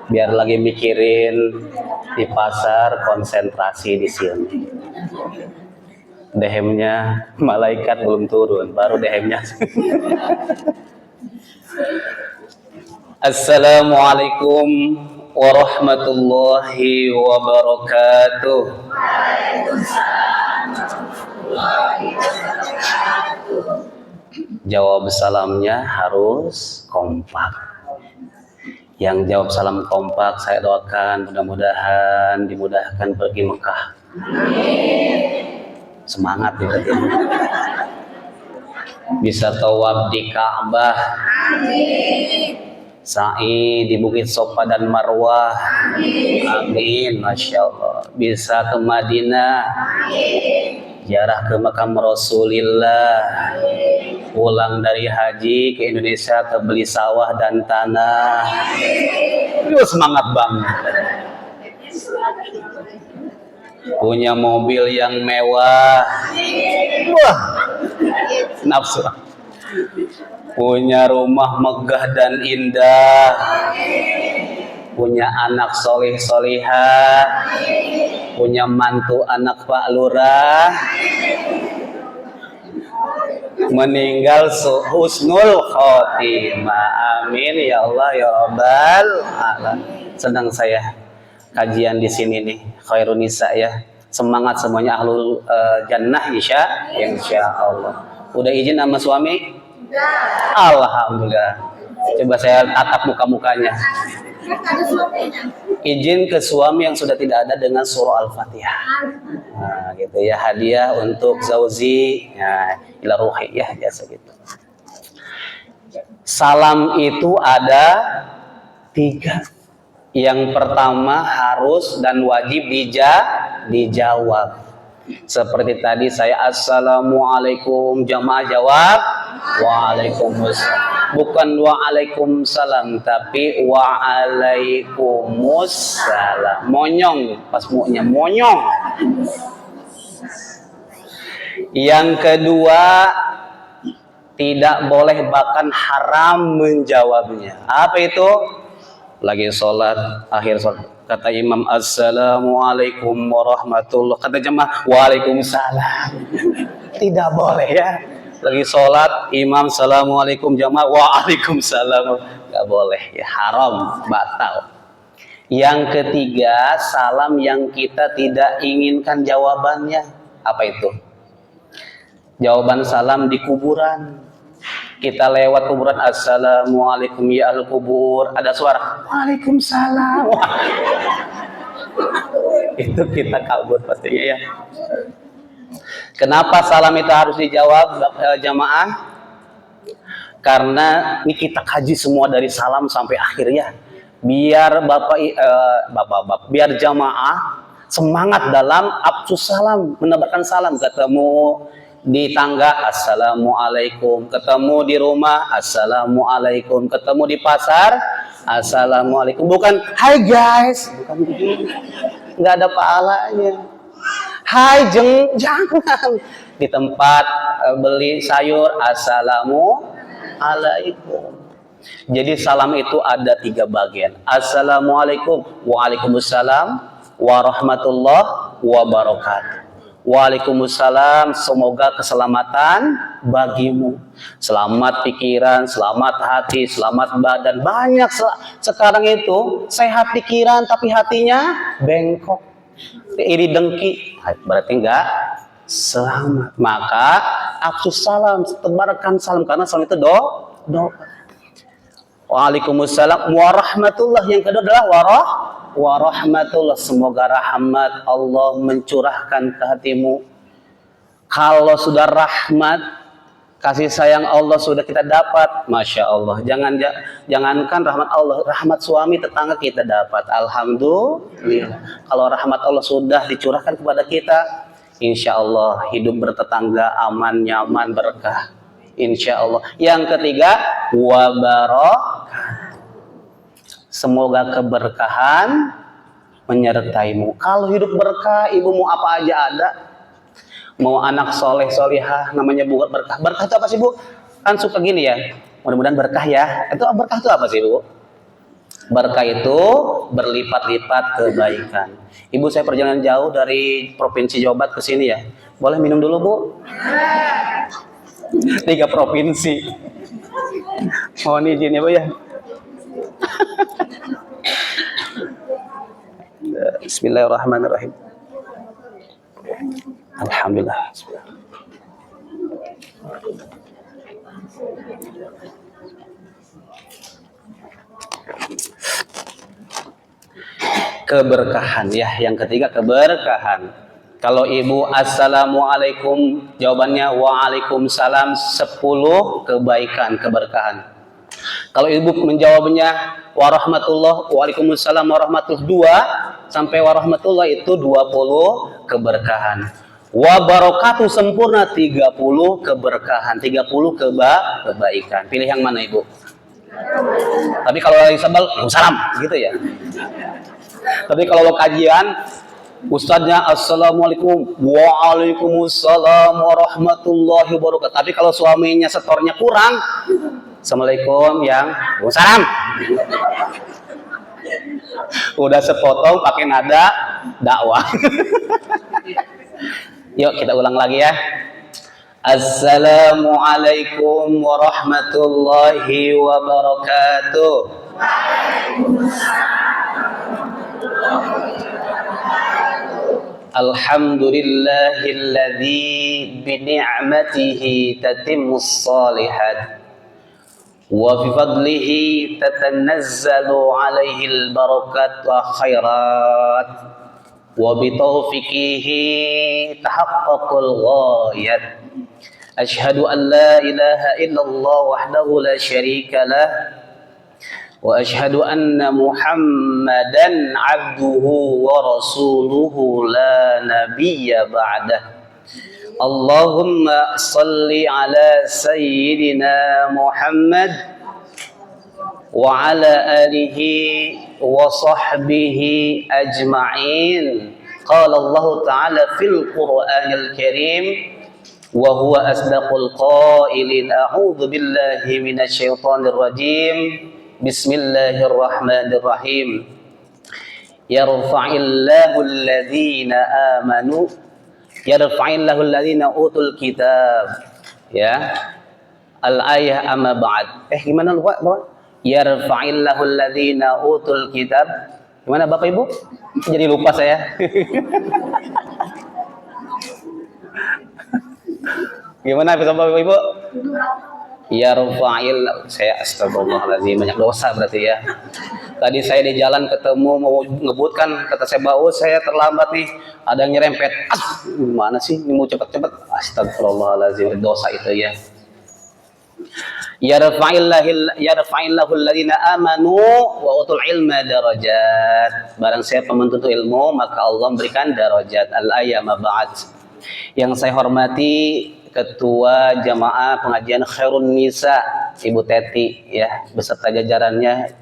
Biar lagi mikirin di pasar, konsentrasi di sini. Dehemnya malaikat belum turun, baru dehemnya. Assalamualaikum warahmatullahi wabarakatuh. Jawab salamnya harus kompak. Yang jawab salam kompak, saya doakan mudah-mudahan dimudahkan pergi Mekah. Semangat ya. Bisa tawaf di Ka'bah. Sa'i di Bukit Sofa dan Marwah. Amin. Masya Allah. Bisa ke Madinah. Ziarah ke makam Rasulillah. Pulang dari haji ke Indonesia ke beli sawah dan tanah. Semangat banget. Punya mobil yang mewah. Wah, nafsu. Punya rumah megah dan indah. Punya anak soleh-solihah. Punya mantu anak Pak Lurah. Meninggal husnul khotimah. Amin ya Allah ya Rabbal alamin. Senang saya kajian di sini nih, khairun nisa ya. Semangat semuanya ahlul jannah insya Allah. Udah izin sama suami? Alhamdulillah. Coba saya tatap muka-mukanya. Izin ke suami yang sudah tidak ada dengan surah Al-Fatihah. Nah, gitu ya, hadiah untuk Zauzi ila ruhi ya, biasa gitu. Salam itu ada 3. Yang pertama harus dan wajib dijawab. Seperti tadi saya assalamualaikum, jamaah jawab waalaikumsalam. Bukan waalaikumsalam tapi waalaikumsalam. Monyong pas mu'nya monyong. Yang kedua tidak boleh bahkan haram menjawabnya. Apa itu? Lagi sholat, akhir sholat, kata imam assalamualaikum warahmatullahi, kata jemaah waalaikumsalam. Tidak boleh ya. Lagi sholat, imam assalamualaikum, jemaah waalaikumsalam. Gak boleh ya, haram, batal. Yang ketiga, salam yang kita tidak inginkan jawabannya. Apa itu? Jawaban salam di kuburan. Kita lewat kuburan, assalamualaikum ya al kubur, ada suara waalaikumsalam. Itu kita kabur pastinya ya. Kenapa salam itu harus dijawab jamaah? Karena ini kita kaji semua dari salam sampai akhir ya. Biar bapak, biar jamaah semangat dalam absus salam, menebarkan salam. Ketemu di tangga, assalamualaikum. Ketemu di rumah, assalamualaikum. Ketemu di pasar, assalamualaikum. Bukan hai guys, bukan begini. Nggak ada pahalanya. Hai jangan. Di tempat beli sayur, assalamualaikum. Jadi salam itu ada 3 bagian. Assalamualaikum, waalaikumsalam, warahmatullahi wabarakatuh. Waalaikumsalam, semoga keselamatan bagimu. Selamat pikiran, selamat hati, selamat badan. Banyak sekarang itu sehat pikiran tapi hatinya bengkok, iri dengki. Berarti enggak selamat. Maka absus salam, tebarkan salam karena salam itu doa. Waalaikumsalam warahmatullahi. Yang kedua adalah warahmatullah, semoga rahmat Allah mencurahkan ke hatimu. Kalau sudah rahmat, Kasih sayang Allah sudah kita dapat, masya Allah. Jangankan rahmat Allah, rahmat suami tetangga kita dapat. Alhamdulillah. Kalau rahmat Allah sudah dicurahkan kepada kita, insya Allah hidup bertetangga aman, nyaman, berkah. Insya Allah. Yang ketiga, wabarakatuh. Semoga keberkahan menyertaimu. Kalau hidup berkah, ibu mau apa aja ada. Mau anak soleh solihah, namanya buat berkah. Berkah itu apa sih bu? Kan suka gini ya, mudah-mudahan berkah ya. Itu berkah itu apa sih bu? Berkah itu berlipat-lipat kebaikan. Ibu, saya perjalanan jauh dari provinsi Jawa Barat ke sini ya. Boleh minum dulu bu? 3 provinsi. Mohon izin ya bu ya. Bismillahirrahmanirrahim. Alhamdulillah. Keberkahan ya, yang ketiga keberkahan. Kalau ibu assalamualaikum, jawabannya waalaikumsalam, 10 kebaikan, keberkahan. Kalau ibu menjawabnya warahmatullah, waalaikumsalam warahmatullah 2 sampai warahmatullah itu 20 keberkahan. Wabarakatuh sempurna 30 keberkahan, 30 kebaikan. Pilih yang mana ibu? Tapi kalau lagi sebel, salam gitu ya. Tapi kalau kajian, ustadznya assalamualaikum, waalaikumsalam warahmatullahi wabarakatuh. Tapi kalau suaminya setornya kurang, assalamualaikum yang salam. Udah sepotong pakai nada dakwah. Yuk kita ulang lagi ya. Assalamualaikum warahmatullahi wabarakatuh. Alhamdulillahilladzi bini'matihi tatimmus shalihat wa bi fadlihi tatanazzalu alaihil barakat wa khairat wa bi taufiqihi tahaqqaqul ghayat. Asyhadu an la ilaha illallah wahdahu la syarika lah wa asyhadu anna Muhammadan abduhu wa rasuluhu la nabiyya ba'dah. Allahumma salli ala sayyidina Muhammad wa ala alihi wa sahbihi ajma'in. Qala Allah ta'ala fil Qur'anil Karim wa huwa asdaqul qailin. A'udzu billahi minasy syaithanir rajim. Bismillahirrahmanirrahim. Yarfa'illahu alladhina amanu, yarfa'illahu alladhina utul kitab. Ya. Al-ayah amma ba'd. Gimana lupa, Bapak? Yarfa'illahu alladhina utul kitab. Gimana Bapak Ibu? Jadi lupa saya. Gimana Bapak Ibu? Yarfa'il, saya astagfirullahaladzim, banyak dosa berarti ya. Tadi saya di jalan ketemu mau ngebutkan, kata saya bau, saya terlambat nih, ada yang nyerempet. Gimana sih, ini mau cepet-cepet. Astagfirullahaladzim, dosa itu ya. Yarfa'illahu alladhina amanu wa utul ilma darajat. Barang siapa menuntut ilmu, maka Allah memberikan darajat. Al-ayah mab'ad. Yang saya hormati Ketua Jamaah Pengajian Khairun Nisa, Ibu Teti ya, beserta jajarannya,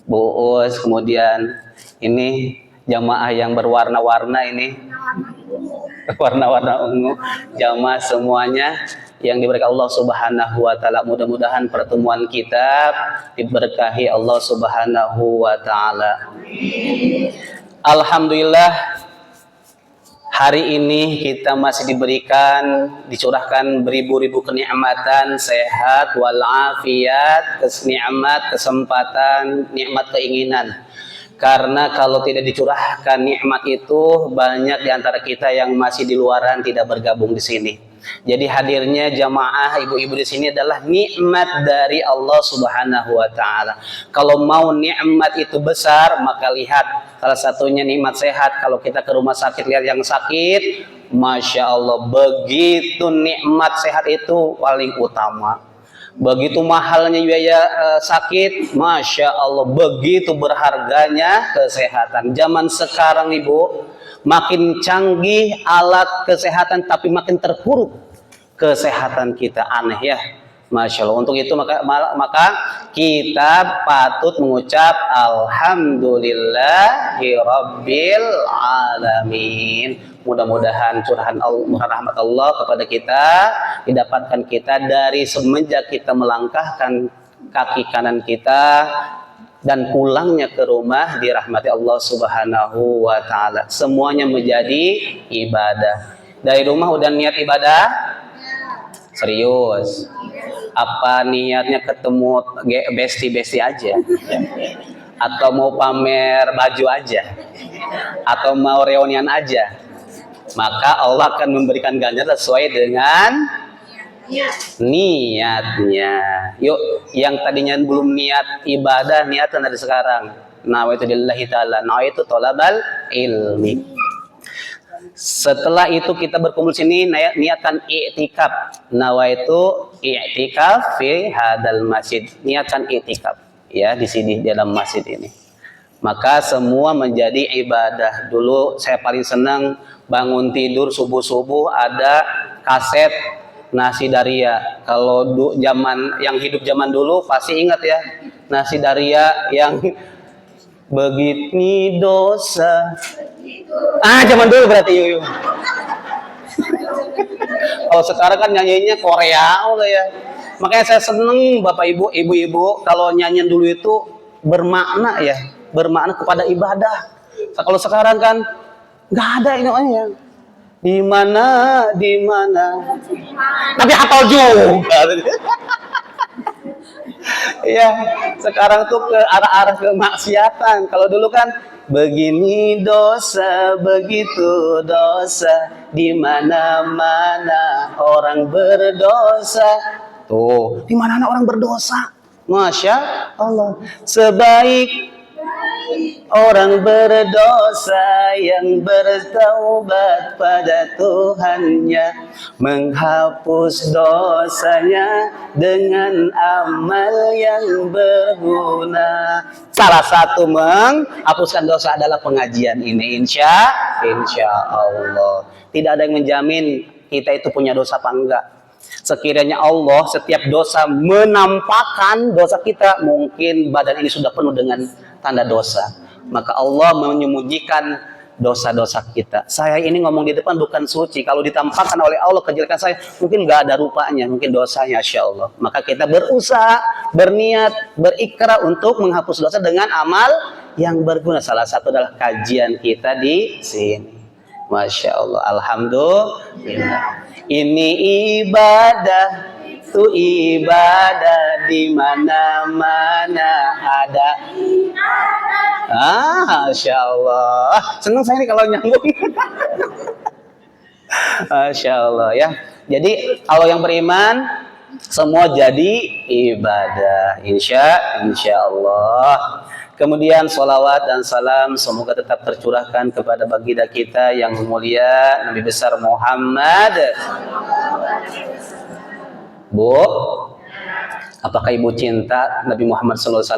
Bu Us, kemudian ini jamaah yang berwarna-warna ini, warna-warna ungu, jamaah semuanya yang diberkahi Allah Subhanahu wa taala. Mudah-mudahan pertemuan kita diberkahi Allah Subhanahu wa taala. Alhamdulillah, hari ini kita masih dicurahkan beribu-ribu kenikmatan, sehat, walafiat, kenikmat, kesempatan, nikmat keinginan. Karena kalau tidak dicurahkan nikmat itu, banyak di antara kita yang masih di luaran tidak bergabung di sini. Jadi hadirnya jamaah ibu-ibu di sini adalah nikmat dari Allah Subhanahu wa taala. Kalau mau nikmat itu besar, maka lihat salah satunya nikmat sehat. Kalau kita ke rumah sakit lihat yang sakit, Masya Allah, begitu nikmat sehat itu paling utama. Begitu mahalnya biaya sakit, Masya Allah, begitu berharganya kesehatan. Zaman sekarang Ibu, makin canggih alat kesehatan tapi makin terpuruk kesehatan kita. Aneh ya, Masya Allah. Untuk itu maka kita patut mengucap Alhamdulillahirabbil alamin. Mudah-mudahan curahan rahmat Allah kepada kita didapatkan kita dari semenjak kita melangkahkan kaki kanan kita dan pulangnya ke rumah dirahmati Allah Subhanahu wa taala. Semuanya menjadi ibadah. Dari rumah udah niat ibadah? Serius? Apa niatnya ketemu besti-besti aja? Atau mau pamer baju aja? Atau mau reunian aja? Maka Allah akan memberikan ganjaran sesuai dengan niatnya. Yuk, yang tadinya belum niat ibadah, niatan dari sekarang. Nawaitu lillahi ta'ala, nawaitu thalabal ilmi. Setelah itu kita berkumpul sini, niatkan i'tikaf. Nawaitu i'tikaf fi hadal masjid. Niatkan i'tikaf ya di sini di dalam masjid ini. Maka semua menjadi ibadah. Dulu saya paling senang bangun tidur subuh-subuh ada kaset Nasi Daria. Kalau yang hidup zaman dulu pasti ingat ya, Nasi Daria yang begitu dosa. Zaman dulu berarti yuk. Kalau sekarang kan nyanyinya Korea ya. Makanya saya seneng Bapak Ibu, ibu-ibu kalau nyanyian dulu itu bermakna ya, bermakna kepada ibadah. Kalau sekarang kan nggak ada ini namanya. Di mana. Tapi hafal juga. Iya, sekarang tuh ke arah-arah kemaksiatan. Kalau dulu kan begini dosa, begitu dosa, di mana-mana orang berdosa. Tuh, di mana orang berdosa? Masya Allah. Sebaik orang berdosa yang bertaubat pada Tuhannya, menghapus dosanya dengan amal yang berguna. Salah satu menghapuskan dosa adalah pengajian ini, insya Allah. Tidak ada yang menjamin kita itu punya dosa apa enggak. Sekiranya Allah setiap dosa menampakkan dosa kita, mungkin badan ini sudah penuh dengan tanda dosa. Maka Allah menyembunyikan dosa-dosa kita. Saya ini ngomong di depan bukan suci. Kalau ditampakkan oleh Allah kejelekan saya, mungkin nggak ada rupanya, mungkin dosanya, Insya Allah. Maka kita berusaha, berniat, berikrar untuk menghapus dosa dengan amal yang berguna. Salah satu adalah kajian kita di sini. Masya Allah, alhamdulillah. Ini ibadah, itu ibadah, di mana-mana ada. Masya Allah. Senang saya nih kalau nyambung. Masya Allah ya. Jadi kalau yang beriman semua jadi ibadah. Insya Allah. Kemudian sholawat dan salam semoga tetap tercurahkan kepada baginda kita yang mulia Nabi besar Muhammad. Bu, apakah ibu cinta Nabi Muhammad SAW?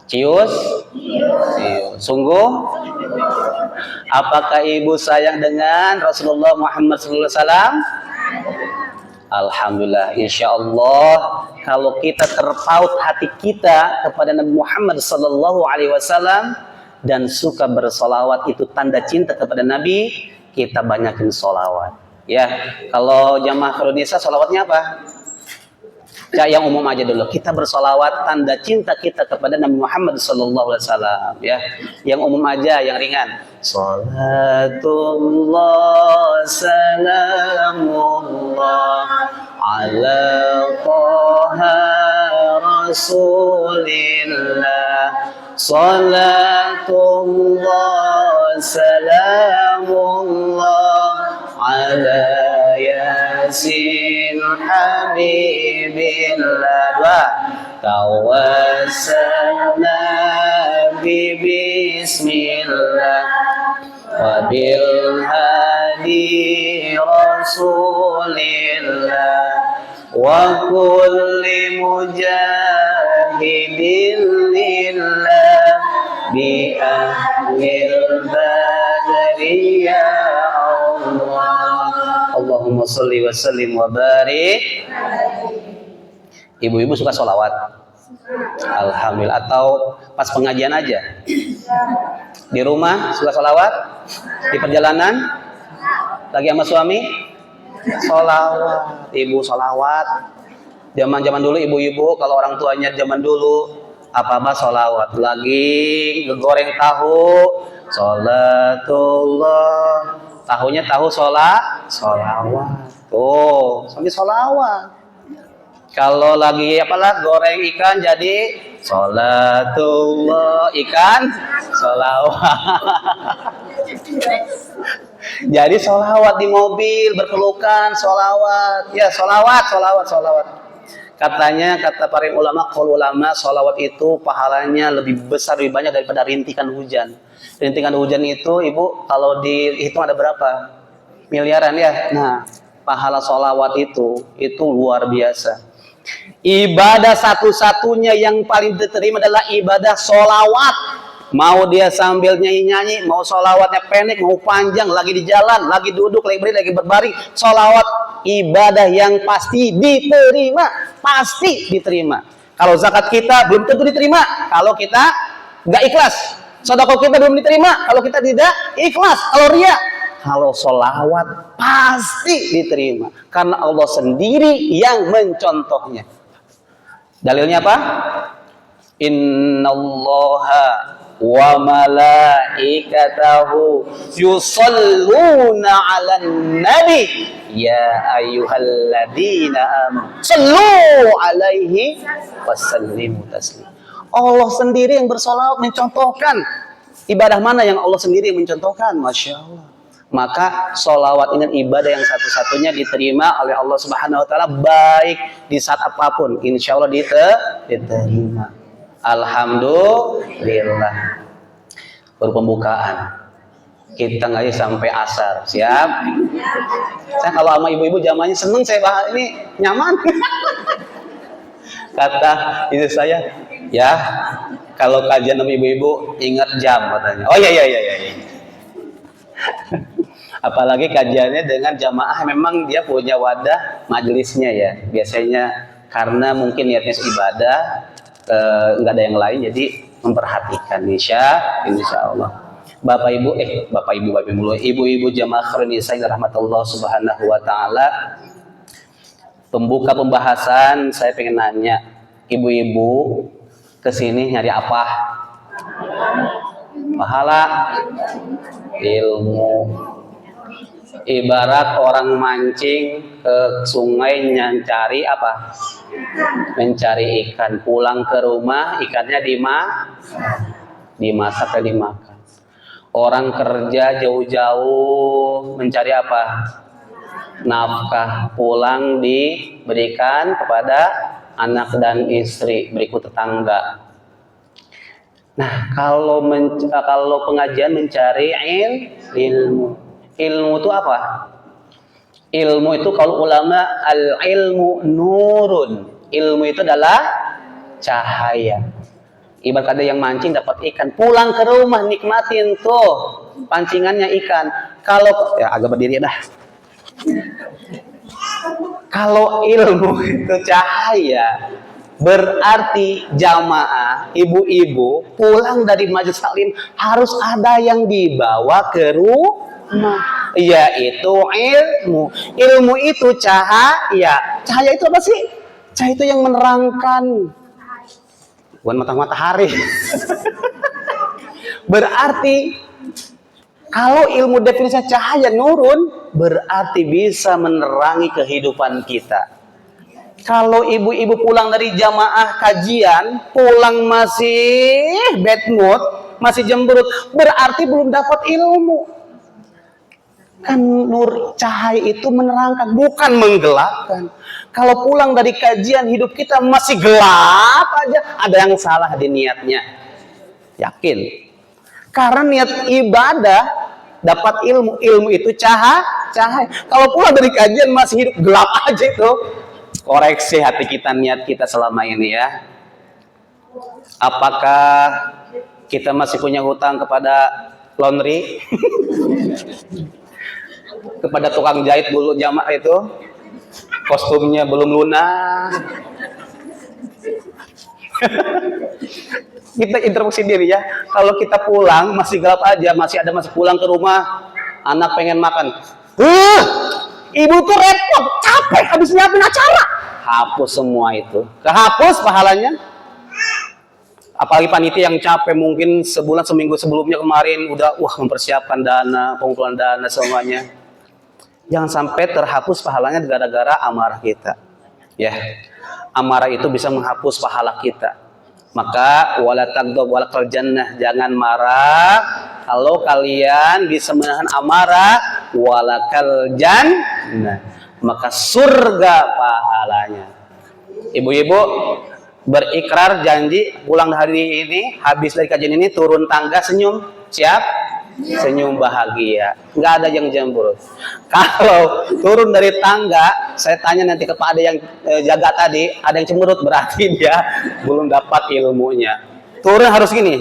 Cius? Sungguh? Apakah ibu sayang dengan Rasulullah Muhammad SAW? Alhamdulillah, insya Allah kalau kita terpaut hati kita kepada Nabi Muhammad SAW dan suka bersolawat, itu tanda cinta kepada Nabi. Kita banyakin solawat. Ya, kalau jamaah Indonesia solawatnya apa? Ya, yang umum aja dulu. Kita bersolawat tanda cinta kita kepada Nabi Muhammad SAW. Ya, yang umum aja, yang ringan. Salatullah salamullah ala Taha Rasulillah. Salatullah salamullah ala Yasin Habibillah. Tawassalna bi bismillah wa bil rasulillah wa kulli mujahidin lillah bi ahlil badri ya Allah. Allahumma sholli wa sallim wa barik. Ibu-ibu suka sholawat? Alhamdulillah. Atau pas pengajian aja? Di rumah suka sholawat? Di perjalanan? Lagi sama suami? Sholawat. Ibu sholawat. Zaman-zaman dulu ibu-ibu kalau orang tuanya zaman dulu apa-apa sholawat. Lagi ngegoreng tahu, sholatullah. Tahunya tahu sholawat. Tuh, sambil sholawat. Kalau lagi apalah goreng ikan jadi sholatullah, ikan sholawat. Jadi sholawat di mobil berpelukan sholawat. Ya sholawat. Katanya kata para ulama, kalau ulama sholawat itu pahalanya lebih besar, lebih banyak daripada rintikan hujan. Rintikan hujan itu ibu kalau dihitung ada berapa? Miliaran ya. Nah pahala sholawat itu luar biasa. Ibadah satu-satunya yang paling diterima adalah ibadah sholawat. Mau dia sambil nyanyi-nyanyi, mau sholawatnya pendek, mau panjang, lagi di jalan, lagi duduk, lagi berdiri, lagi berbaring, sholawat ibadah yang pasti diterima. Pasti diterima. Kalau zakat kita belum tentu diterima kalau kita nggak ikhlas. Sedekah kita belum diterima kalau kita tidak ikhlas. Kalau riya, kalau sholawat pasti diterima karena Allah sendiri yang mencontohnya. Dalilnya apa? Innallaha wa malaikatahu yusalluna 'alan nabi ya ayyuhalladzina amanu sallu 'alaihi wasallimu taslima. Allah sendiri yang bersolawat mencontohkan. Ibadah mana yang Allah sendiri yang mencontohkan? Masya Allah. Maka sholawat ini ibadah yang satu-satunya diterima oleh Allah Subhanahu Wa Taala baik di saat apapun, insya Allah diterima. Alhamdulillah. Berpembukaan kita nggak sampai asar, siap? Saya kalau sama ibu-ibu zamannya seneng saya bahas ini nyaman. Kata istri saya, ya kalau kajian sama ibu-ibu ingat jam katanya. Oh iya. Apalagi kajiannya dengan jamaah, memang dia punya wadah majelisnya ya. Biasanya karena mungkin niatnya ibadah, nggak ada yang lain, jadi memperhatikan insya Allah. Ibu-ibu jamaah khairun nisa rahmatullah subhanahu wa ta'ala. Pembuka pembahasan saya pengen nanya, ibu-ibu kesini nyari apa? Pahala, ilmu. Ibarat orang mancing ke sungai mencari apa? Mencari ikan. Pulang ke rumah ikannya dimasak dan dimakan. Orang kerja jauh-jauh mencari apa? Nafkah. Pulang diberikan kepada anak dan istri, berikut tetangga. Nah, kalau pengajian mencari ilmu. Ilmu itu apa? Ilmu itu kalau ulama al-ilmu nurun. Ilmu itu adalah cahaya. Ibarat ada yang mancing dapat ikan, pulang ke rumah nikmatin tuh pancingannya ikan. Kalau ya agak berdiri dah. Kalau ilmu itu cahaya, berarti jamaah, ibu-ibu pulang dari majelis taklim harus ada yang dibawa ke rumah, yaitu ilmu. Ilmu itu cahaya. Cahaya itu apa sih? Cahaya itu yang menerangkan, bukan matahari. Berarti kalau ilmu definisinya cahaya nurun, berarti bisa menerangi kehidupan kita. Kalau ibu-ibu pulang dari jamaah kajian, pulang masih bad mood, masih cemberut, berarti belum dapat ilmu. Kan nur cahaya itu menerangkan, bukan menggelapkan. Kalau pulang dari kajian hidup kita masih gelap aja, ada yang salah di niatnya. Yakin? Karena niat ibadah dapat ilmu, ilmu itu cahaya. cahaya. Kalau pulang dari kajian masih hidup gelap aja itu. Koreksi hati kita, niat kita selama ini ya. Apakah kita masih punya hutang kepada laundry? Kepada tukang jahit bulu jamaah itu? Kostumnya belum lunas. Kita introspeksi diri ya. Kalau kita pulang masih gelap aja, masih pulang ke rumah, anak pengen makan. Ibu tuh repot, capek habis nyiapin acara. Hapus semua itu. Kehapus pahalanya. Apalagi panitia yang capek mungkin sebulan seminggu sebelumnya kemarin udah mempersiapkan dana, pengumpulan dana semuanya. Jangan sampai terhapus pahalanya gara-gara amarah kita. Ya. Amarah itu bisa menghapus pahala kita. Maka wala taghdab wala jannah, jangan marah kalau kalian bisa menahan amarah, walakal jannah, maka surga pahalanya. Ibu-ibu berikrar janji pulang hari ini, habis dari kajian ini turun tangga senyum, siap? Senyum bahagia, nggak ada yang cemberut. Kalau turun dari tangga, saya tanya nanti kepada yang jaga tadi, ada yang cemberut, berarti dia belum dapat ilmunya. Turun harus gini.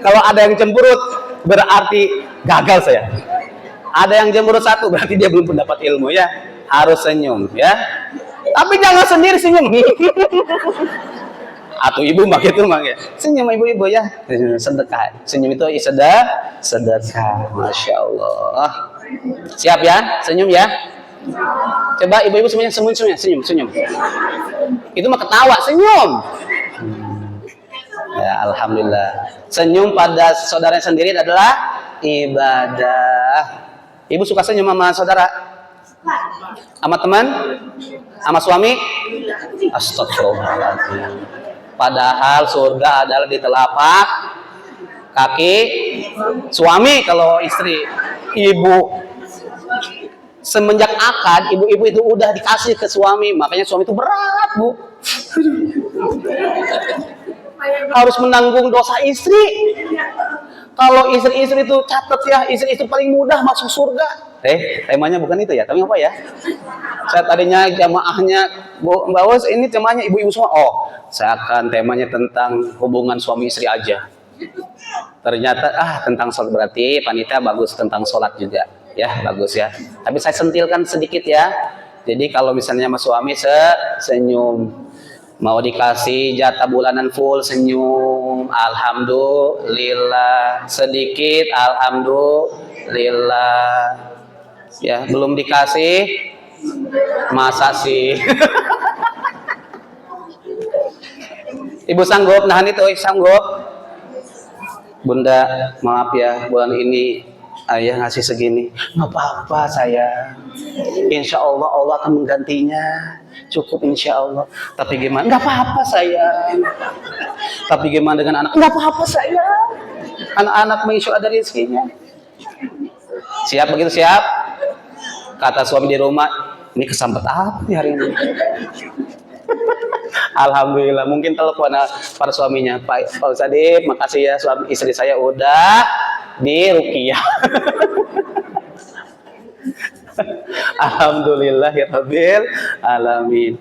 Kalau ada yang cemberut, berarti gagal saya. Ada yang cemberut satu, berarti dia belum mendapat ilmu ya. Harus senyum ya. Tapi jangan sendiri senyum. Atau ibu begitu ya. Senyum ibu-ibu ya. Sedekah. Senyum itu sedekah. Masya Allah. Siap ya? Senyum ya. Coba ibu-ibu semuanya senyum. Itu mah ketawa, senyum. Ya, alhamdulillah. Senyum pada saudara sendiri adalah ibadah. Ibu suka senyum sama saudara? Sama teman? Sama suami? Astagfirullahaladzim. Padahal surga adalah di telapak kaki suami. Kalau istri, ibu semenjak akad, ibu-ibu itu udah dikasih ke suami, makanya suami itu berat, Bu. Harus menanggung dosa istri. Kalau istri-istri itu catat ya, istri-istri paling mudah masuk surga. Temanya bukan itu ya, tapi apa ya? Saya tadinya jamaahnya, Mbak Wos, ini temanya ibu-ibu semua. Saya akan temanya tentang hubungan suami istri aja. Ternyata tentang sholat, berarti panitia bagus tentang sholat juga. Ya, bagus ya. Tapi saya sentilkan sedikit ya. Jadi kalau misalnya sama suami senyum. Mau dikasih jatah bulanan full, senyum, alhamdulillah. Sedikit, alhamdulillah. Ya, belum dikasih, masa sih? Ibu sanggup nahan itu? Sanggup? Bunda, maaf ya, bulan ini ayah ngasih segini. Nggak apa-apa saya. Insya Allah Allah akan menggantinya. Cukup insya Allah. Tapi gimana? Nggak apa-apa saya. Tapi gimana dengan anak? Nggak apa-apa saya. Anak-anak menginsya ada rezekinya. Siap begitu, siap? Kata suami di rumah, ini kesambet apa nih hari ini? Alhamdulillah. Mungkin telepon para suaminya, Pak Ustadz, makasih ya suami istri saya udah di ruqyah. Alhamdulillahirabbil alamin.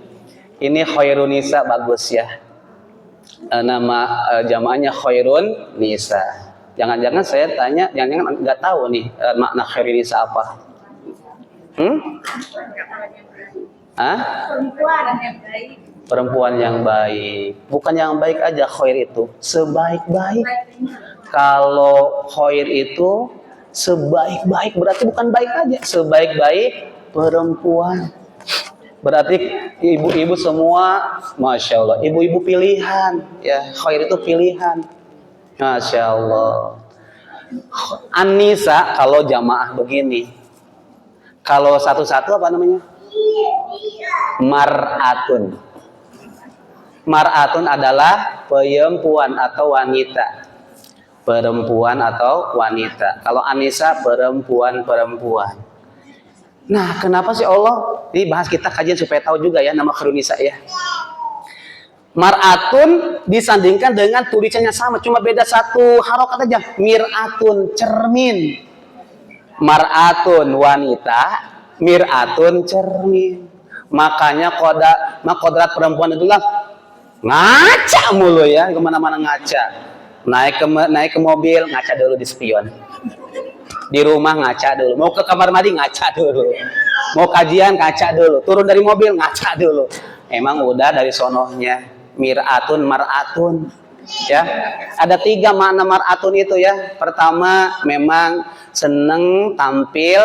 Ini Khairun Nisa, bagus ya. Nama jamaahnya Khairun Nisa. Jangan-jangan saya tanya, jangan-jangan nggak tahu nih makna Khairun Nisa apa? Perempuan yang baik. Bukan yang baik aja khair itu, sebaik-baik. Kalau khair itu sebaik-baik, berarti bukan baik aja, sebaik-baik perempuan. Berarti ibu-ibu semua, Masya Allah, ibu-ibu pilihan. Ya, khair itu pilihan. Masya Allah. An-Nisa kalau jamaah begini. Kalau satu-satu apa namanya? Mar'atun. Mar'atun adalah perempuan atau wanita. Perempuan atau wanita. Kalau An-Nisa perempuan-perempuan. Nah, kenapa sih Allah? Ini bahas kita kajian supaya tahu juga ya nama Khairun Nisa ya. Mar'atun disandingkan dengan tulisannya sama, cuma beda satu harokat aja. Mir'atun, cermin. Mar'atun, wanita. Mir'atun, cermin. Makanya kodrat perempuan itulah ngaca mulu ya, kemana-mana ngaca. Naik ke mobil, ngaca dulu di spion. Di rumah ngaca dulu. Mau ke kamar mandi, ngaca dulu. Mau kajian, ngaca dulu. Turun dari mobil, ngaca dulu. Emang udah dari sonohnya. Mir'atun, mar'atun. Ya, ada 3 makna mar'atun itu ya. Pertama, memang seneng tampil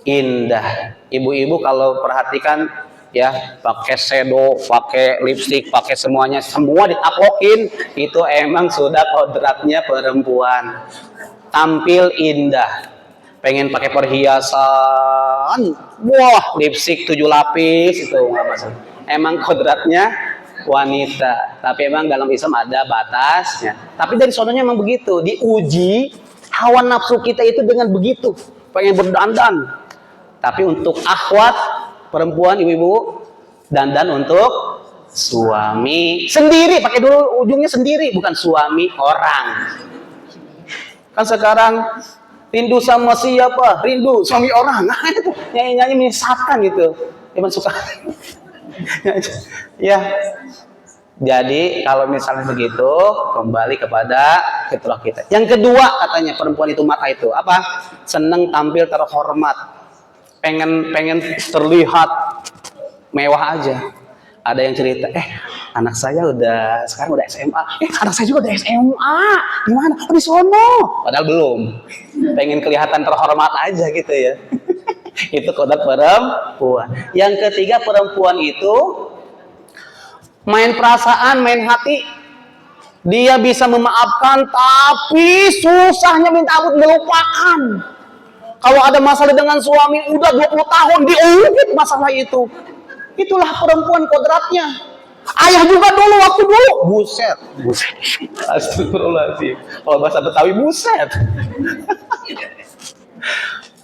indah. Ibu-ibu kalau perhatikan ya, pakai shadow, pakai lipstick, pakai semuanya, semua ditaplokin, itu emang sudah kodratnya perempuan. Tampil indah. Pengen pakai perhiasan, wah, lipstick 7 lapis itu nggak masalah. Emang kodratnya wanita, tapi emang dalam Islam ada batasnya. Tapi dari sononya emang begitu, diuji hawa nafsu kita itu dengan begitu, pengen berdandan. Tapi untuk akhwat perempuan, ibu-ibu, dandan untuk suami sendiri, pakai dulu ujungnya sendiri, bukan suami orang. Kan sekarang rindu sama siapa? Rindu suami orang. Nah, itu nyanyi-nyanyi menyesatkan gitu. Emang suka. Ya. Jadi kalau misalnya begitu, kembali kepada fitrah kita. Yang kedua katanya perempuan itu mar'ah itu apa? Seneng tampil terhormat. Pengen terlihat mewah aja. Ada yang cerita, anak saya sekarang udah SMA. Anak saya juga udah SMA. Di mana? Oh, di sono. Padahal belum. Pengen kelihatan terhormat aja gitu ya. Itu kodrat perempuan. Yang ketiga, perempuan itu main perasaan, main hati. Dia bisa memaafkan, tapi susahnya minta ampun, melupakan. Kalau ada masalah dengan suami, udah 20 tahun diungkit masalah itu. Itulah perempuan kodratnya. Ayah juga dulu, waktu dulu. Buset. Astagfirullahaladzim. Kalau bahasa Betawi, buset.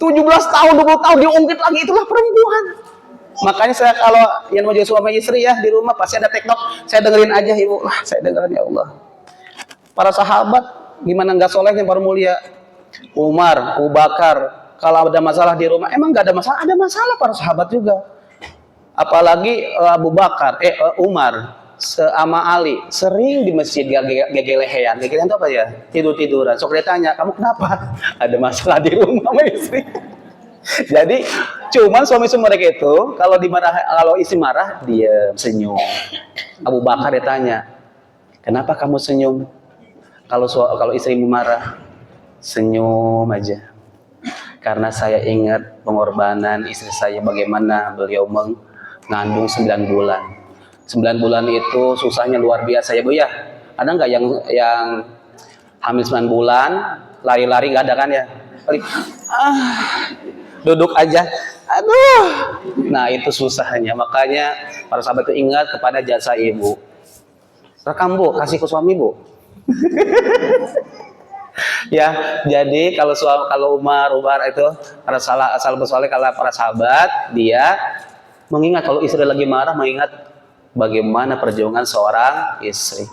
17 tahun, 20 tahun diungkit lagi, itulah perempuan. Makanya saya kalau yang mau jadi suami istri ya di rumah pasti ada tektok, saya dengerin aja ibu, saya dengerin ya Allah. Para sahabat gimana nggak solehnya para mulia, Umar, Abu Bakar, kalau ada masalah di rumah emang nggak ada masalah, ada masalah para sahabat juga. Apalagi Abu Bakar, Umar, sama Ali sering di masjid gegelehean. Gegelehean itu apa ya? Tidur-tiduran. Sok dia tanya, kamu kenapa? Ada masalah di rumah sama istri. Jadi cuman suami mereka itu kalau istri marah dia senyum. Abu Bakar dia tanya, kenapa kamu senyum? Kalau istrimu marah, senyum aja. Karena saya ingat pengorbanan istri saya, bagaimana beliau mengandung 9 bulan. 9 bulan itu susahnya luar biasa ya Bu ya. Ada nggak yang hamil 9 bulan lari-lari, nggak ada kan ya? Duduk aja, aduh. Nah itu susahnya. Makanya para sahabat itu ingat kepada jasa ibu. Rekam Bu, kasih ke suami Bu. Ya, jadi kalau Umar itu asal bersoleh, kalau para sahabat dia mengingat kalau istri lagi marah, mengingat bagaimana perjuangan seorang istri.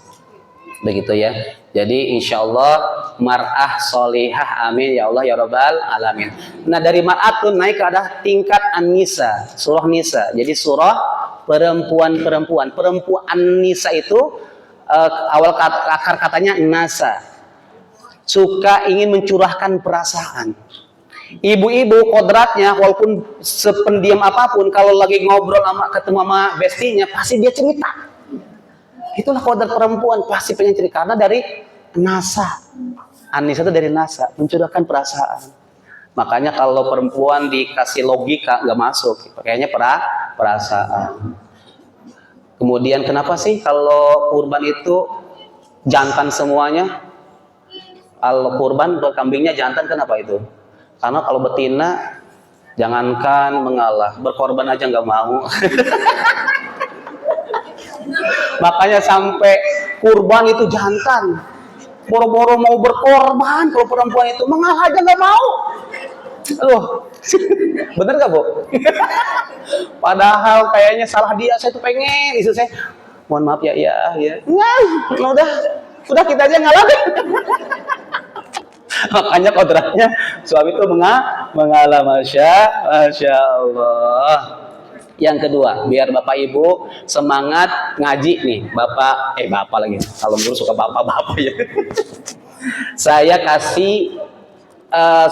Begitu ya. Jadi insya Allah mar'ah solihah, amin ya Allah ya Rabbal alamin. Nah dari mar'atun naik ke ada tingkat an-nisa, surah nisa. Jadi surah perempuan-perempuan. Perempuan nisa itu awal akar katanya nasa, suka ingin mencurahkan perasaan. Ibu-ibu kodratnya walaupun sependiam apapun, kalau lagi ngobrol ketemu sama bestinya pasti dia cerita. Itulah kodrat perempuan, pasti pengen cerita karena dari nasa. Anis itu dari nasa, mencurahkan perasaan. Makanya kalau perempuan dikasih logika nggak masuk, kayaknya perasaan. Kemudian kenapa sih kalau kurban itu jantan semuanya? Kalau kurban kambingnya jantan, kenapa itu? Karena kalau betina jangankan mengalah, berkorban aja nggak mau. Makanya sampai kurban itu jantan, boro-boro mau berkorban. Kalau perempuan itu mengalah aja nggak mau. Aduh, bener nggak Bu? Padahal kayaknya salah dia. Saya tuh pengen istri saya mohon maaf ya, udah kita aja ngalah. Makanya kodratnya suami itu mengalah, masya Allah. Yang kedua, biar bapak ibu semangat ngaji nih, bapak lagi. Kalau dulu suka bapak ya. Saya kasih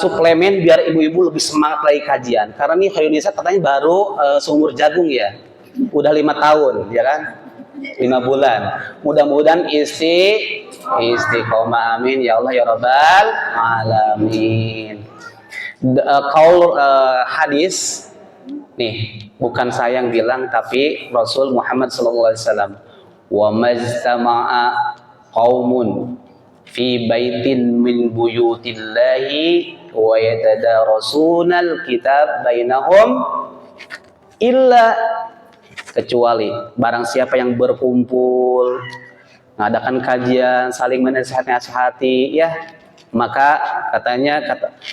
suplemen biar ibu-ibu lebih semangat lagi kajian. Karena nih Khairunisa katanya baru seumur jagung ya, udah 5 tahun ya kan, 5 bulan. Mudah-mudahan istiqomah, amin ya Allah ya Rabbal alamin. Kaul hadis nih, bukan saya yang bilang tapi Rasul Muhammad SAW. Wa majtama'a qaumun fi baitin min buyutillahi wa yatadarasunal kitab bainahum illa, kecuali barang siapa yang berkumpul mengadakan kajian saling menasihati ya, maka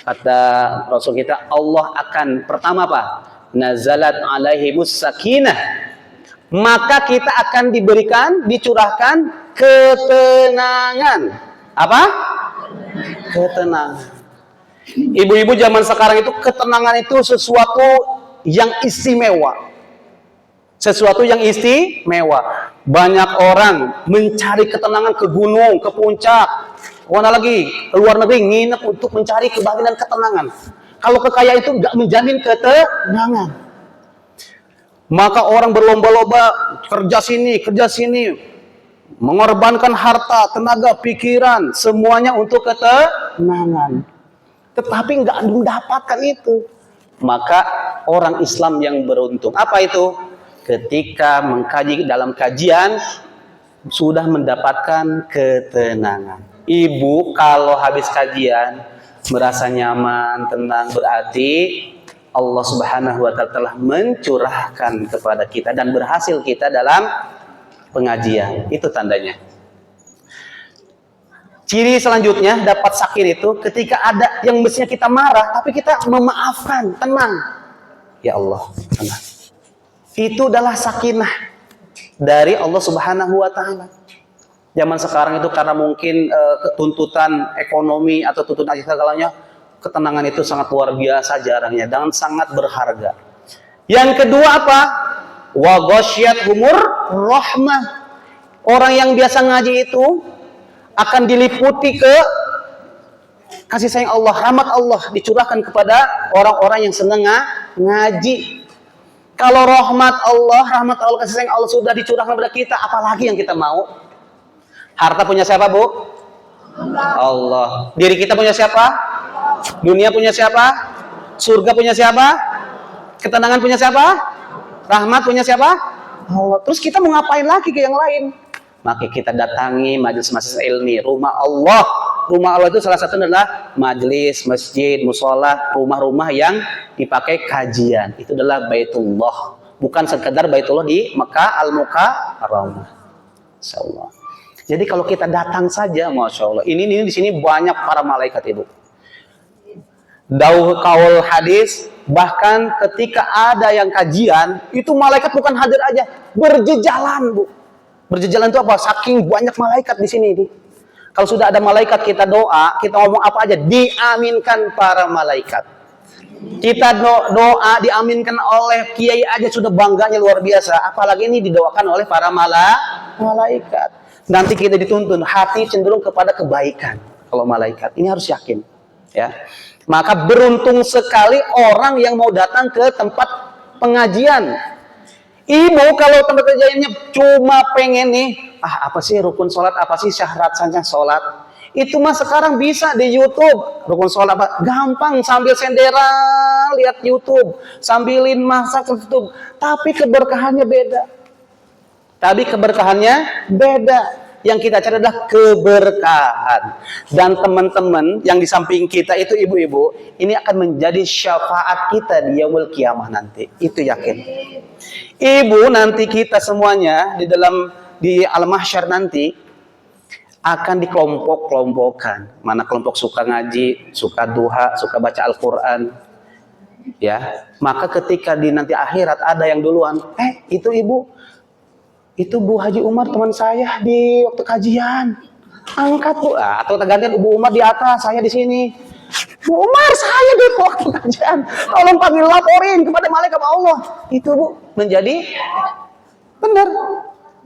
kata Rasul kita, Allah akan pertama apa? Nazalat alaihimus sakinah, maka kita akan dicurahkan ketenangan. Apa? Ketenangan. Ibu-ibu zaman sekarang itu ketenangan itu sesuatu yang istimewa. Sesuatu yang istimewa. Banyak orang mencari ketenangan ke gunung, ke puncak. Mana lagi? Ke luar negeri nginep untuk mencari kebahagiaan dan ketenangan. Kalau kekayaan itu nggak menjamin ketenangan. Maka orang berlomba-lomba kerja sini, mengorbankan harta, tenaga, pikiran, semuanya untuk ketenangan. Tetapi nggak mendapatkan itu. Maka orang Islam yang beruntung, apa itu? Ketika mengkaji dalam kajian, sudah mendapatkan ketenangan. Ibu kalau habis kajian, merasa nyaman, tenang, berarti Allah Subhanahu wa Ta'ala telah mencurahkan kepada kita dan berhasil kita dalam pengajian. Itu tandanya. Ciri selanjutnya dapat sakin itu ketika ada yang mestinya kita marah tapi kita memaafkan, tenang. Ya Allah, tenang. Itu adalah sakinah dari Allah Subhanahu wa Ta'ala. Zaman sekarang itu karena mungkin tuntutan ekonomi atau tuntutan segalanya, ketenangan itu sangat luar biasa jarangnya dan sangat berharga. Yang kedua apa? Wa ghasyiyatuhumur rahmah. Orang yang biasa ngaji itu akan diliputi ke kasih sayang Allah, rahmat Allah dicurahkan kepada orang-orang yang senang ngaji. Kalau rahmat Allah, kasih sayang Allah sudah dicurahkan kepada kita, apalagi yang kita mau? Harta punya siapa, Bu? Allah. Diri kita punya siapa? Dunia punya siapa? Surga punya siapa? Ketenangan punya siapa? Rahmat punya siapa? Allah. Terus kita mau ngapain lagi ke yang lain? Maka kita datangi majelis-majelis ilmi, rumah Allah. Rumah Allah itu salah satu adalah majelis, masjid, musola, rumah-rumah yang dipakai kajian. Itu adalah Baitullah. Bukan sekedar Baitullah di Mekah, Al-Mukarramah. Insyaallah. Jadi kalau kita datang saja, masya Allah. Ini di sini banyak para malaikat, Ibu. Dauh kaul hadis, bahkan ketika ada yang kajian, itu malaikat bukan hadir aja, berjejalan, Bu. Berjejalan itu apa? Saking banyak malaikat di sini. Kalau sudah ada malaikat, kita doa, kita ngomong apa aja, diaminkan para malaikat. Kita doa diaminkan oleh kiai aja sudah bangganya luar biasa. Apalagi ini didoakan oleh para malaikat. Nanti kita dituntun, hati cenderung kepada kebaikan. Kalau malaikat, ini harus yakin. Ya. Maka beruntung sekali orang yang mau datang ke tempat pengajian. Ibu kalau tempat pengajiannya cuma pengen nih, apa sih rukun sholat, apa sih syarat-syaratnya sholat. Itu mah sekarang bisa di YouTube. Rukun sholat apa? Gampang, sambil senderan lihat YouTube, sambilin masak YouTube. Tapi keberkahannya beda. Yang kita cari adalah keberkahan. Dan teman-teman yang di samping kita itu ibu-ibu, ini akan menjadi syafaat kita di yaumul kiamah nanti. Itu yakin. Ibu, nanti kita semuanya di al-mahsyar nanti akan dikelompok-kelompokkan. Mana kelompok suka ngaji, suka duha, suka baca Al-Qur'an. Ya, maka ketika di nanti akhirat ada yang duluan, itu ibu, Itu Bu Haji Umar teman saya di waktu kajian. Angkat Bu, atau gantian Bu Umar di atas, saya di sini. Bu Umar, saya di waktu kajian. Tolong panggil, laporin kepada malaikat Allah. Itu Bu menjadi benar.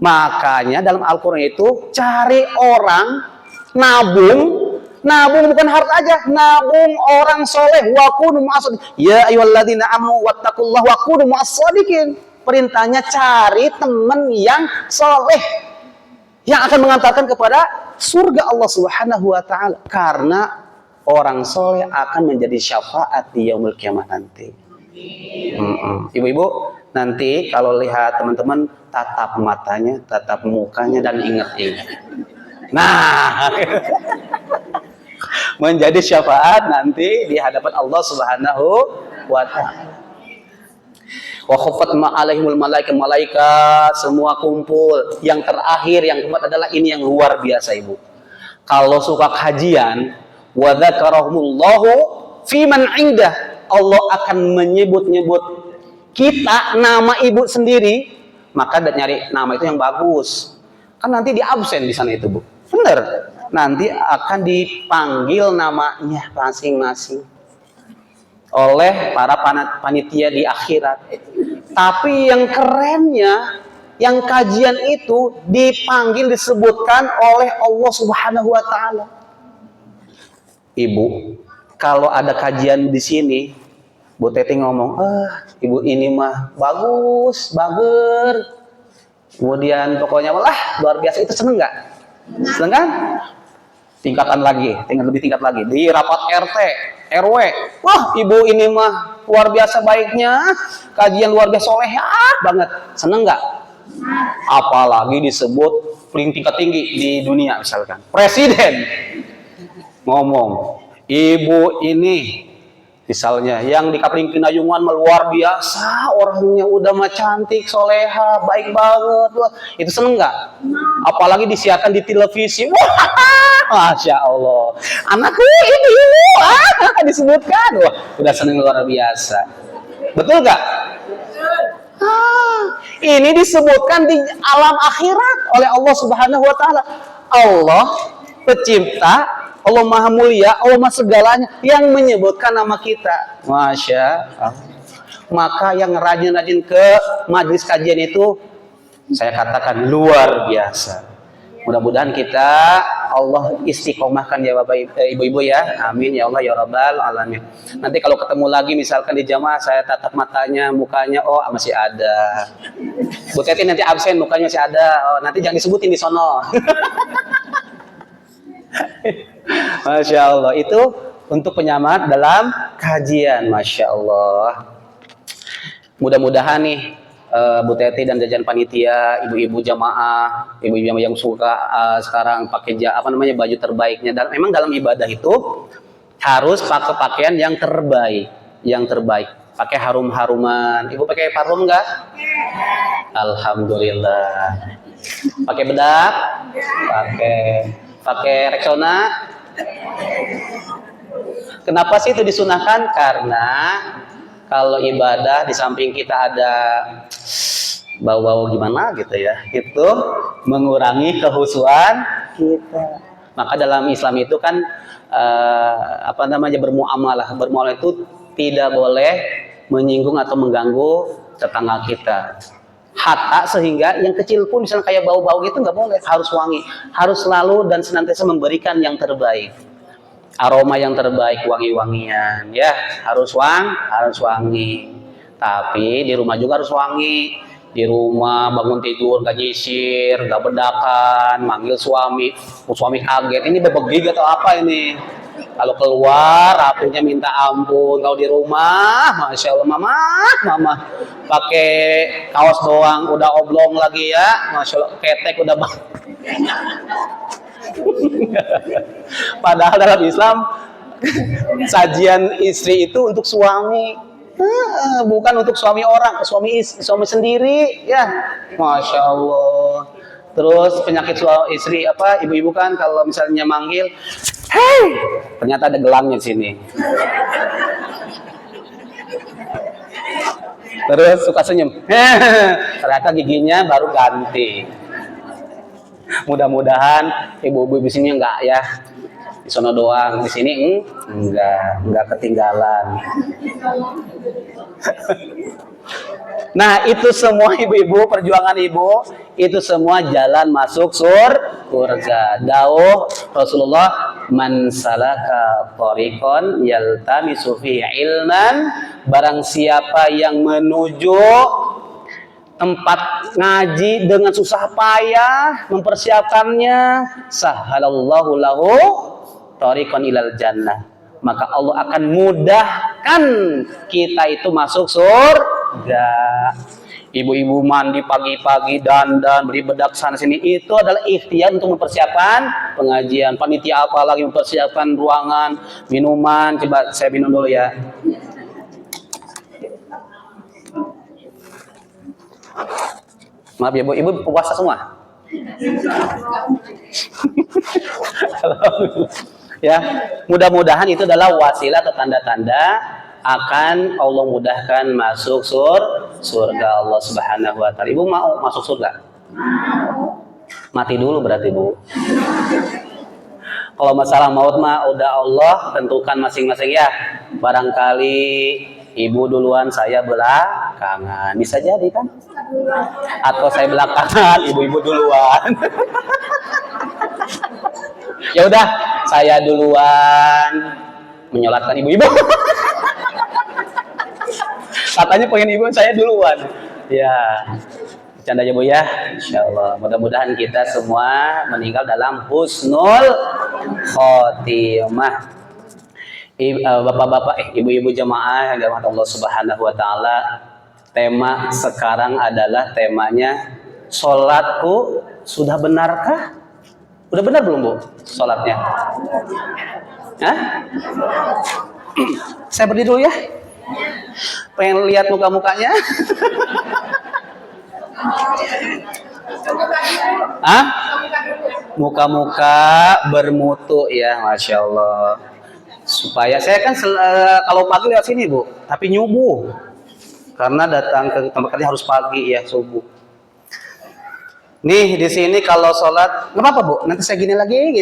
Makanya dalam Al-Quran itu cari orang nabung bukan harta aja, nabung orang soleh. Wa kunu ma'as-shadiqin. Ya ayyuhalladzina amanu wattaqullaha wa kunu ma'as-shadiqin. Perintahnya cari teman yang soleh, yang akan mengantarkan kepada surga Allah Subhanahu wa Ta'ala. Karena orang soleh akan menjadi syafaat di yaumul kiamat nanti. Ibu-ibu, nanti kalau lihat teman-teman, tatap matanya, tatap mukanya, dan ingat-ingat. Nah, menjadi syafaat nanti di hadapan Allah Subhanahu wa Ta'ala. Wa khaffat ma'alaihimul malaikat semua kumpul. Yang terakhir yang keempat adalah ini yang luar biasa, Ibu. Kalau suka kajian, wa dzakarahumullahu fi man 'indah, Allah akan menyebut-nyebut kita nama Ibu sendiri, maka nyari nama itu yang bagus. Kan nanti di absen di sana itu, Bu. Benar. Nanti akan dipanggil namanya masing-masing oleh para panitia di akhirat. Tapi yang kerennya, yang kajian itu dipanggil, disebutkan oleh Allah Subhanahu wa Ta'ala. Ibu, kalau ada kajian di sini, Bu Teti ngomong, Ibu ini mah bagus, bager. Kemudian pokoknya malah luar biasa, itu seneng nggak? Seneng kan? Tingkatan lagi, lebih tingkat lagi. Di rapat RT, RW, wah Ibu ini mah luar biasa baiknya, kajian luar biasa solehah banget. Seneng nggak? Apalagi disebut paling tingkat tinggi di dunia, misalkan Presiden ngomong, Ibu ini misalnya yang di Kapling Pinayungan luar biasa, orangnya udah mah cantik, soleha, baik banget. Wah, itu seneng nggak? Apalagi disiarkan di televisi. Wah, Masya Allah, anakku ini disebutkan. Wah, udah seneng luar biasa. Betul nggak? Ini disebutkan di alam akhirat oleh Allah Subhanahu wa Ta'ala. Allah pencipta, Allah Maha Mulia, Allah Maha segalanya, yang menyebutkan nama kita. Masya Allah. Maka yang rajin-rajin ke majelis kajian itu, saya katakan luar biasa. Mudah-mudahan kita Allah istiqomahkan ya Bapak Ibu-ibu ya. Amin ya Allah ya Rabbal alamin. Nanti kalau ketemu lagi misalkan di jamaah, saya tatap matanya, mukanya, oh masih ada. Bu Teti nanti absen, mukanya masih ada. Oh, nanti jangan disebutin di sono. Masya Allah, itu untuk penyemangat dalam kajian. Masya Allah. Mudah-mudahan nih Bu Teti dan jajan panitia, ibu-ibu jamaah, ibu-ibu yang suka sekarang pakai baju terbaiknya. Dan memang dalam ibadah itu harus pakai pakaian yang terbaik, Pakai harum-haruman. Ibu pakai parfum nggak? Alhamdulillah. Pakai bedak? Pakai Rexona? Kenapa sih itu disunahkan? Karena kalau ibadah di samping kita ada bau-bau gimana gitu ya, itu mengurangi kehusuan kita. Maka dalam Islam itu kan bermuamalah itu tidak boleh menyinggung atau mengganggu tetangga kita. Hatta sehingga yang kecil pun misalnya kayak bau-bau gitu nggak boleh, harus wangi, harus selalu dan senantiasa memberikan yang terbaik. Aroma yang terbaik, wangi-wangian ya, harus wangi. Tapi di rumah juga harus wangi. Di rumah bangun tidur gak nyisir, gak bedakan, manggil suami, suami kaget, ini bebegig atau apa ini? Kalau keluar rapunya minta ampun. Kalau di rumah, Masya Allah, mama pakai kaos doang udah oblong lagi ya, Masya Allah, ketek udah Padahal dalam Islam sajian istri itu untuk suami, bukan untuk suami orang, suami sendiri ya. Masya Allah. Terus penyakit istri ibu-ibu kan kalau misalnya manggil, hey, ternyata ada gelangnya di sini. Terus suka senyum. Ternyata giginya baru ganti. Mudah-mudahan ibu-ibu di sini enggak ya. Di sono doang, di sini enggak ketinggalan. Nah, itu semua ibu-ibu, perjuangan ibu, itu semua jalan masuk surga. Dawuh Rasulullah, man salaka thariqan yaltamisu fihi ilman, barang siapa yang menuju tempat ngaji dengan susah payah mempersiapkannya, sahalallahu lahu thariqan ilal jannah, maka Allah akan mudahkan kita itu masuk surga. Ibu-ibu mandi pagi-pagi, dandan, beri bedak sana sini, itu adalah ikhtiar untuk mempersiapkan pengajian. Panitia apa lagi mempersiapkan ruangan, minuman. Coba saya minum dulu ya. Maaf ya Bu, ibu puasa semua? Ya, mudah-mudahan itu adalah wasilah atau tanda-tanda akan Allah mudahkan masuk surga Allah Subhanahu wa taala. Ibu mau masuk surga? Mati dulu berarti, Bu. Kalau masalah maut mah udah Allah tentukan masing-masing ya. Barangkali ibu duluan, saya belakangan. Bisa jadi kan? Atau saya belakangan, ibu-ibu duluan. Ya udah, saya duluan menyolatkan ibu-ibu. Katanya pengen ibu, saya duluan. Ya, bercanda aja Bu ya. Insyaallah. Mudah-mudahan kita semua meninggal dalam husnul khotimah. Bapak-bapak, ibu-ibu jamaah yang dirahmati Allah Subhanahu wa taala, tema sekarang adalah temanya sholatku sudah benarkah? Udah benar belum Bu sholatnya? Hah? Saya berdiri dulu ya. Pengen lihat muka-mukanya. Hah? Muka-muka bermutu ya, Masya Allah. Supaya saya kan kalau pagi lewat sini Bu, tapi nyubuh. Karena datang ke tempat kerja harus pagi ya, subuh. Nih di sini kalau sholat, nggak apa-apa Bu. Nanti saya gini lagi.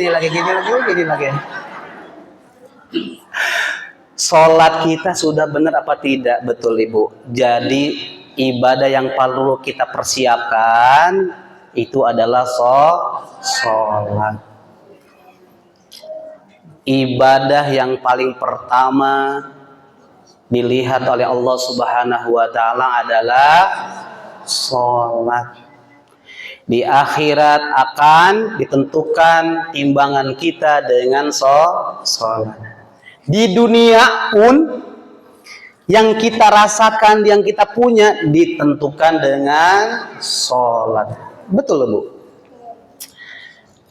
Sholat kita sudah benar apa tidak? Betul Ibu. Jadi ibadah yang perlu kita persiapkan itu adalah sholat. Ibadah yang paling pertama dilihat oleh Allah Subhanahu wa taala adalah sholat. Di akhirat akan ditentukan timbangan kita dengan sholat. Di dunia pun yang kita rasakan, yang kita punya ditentukan dengan sholat. Betul Bu?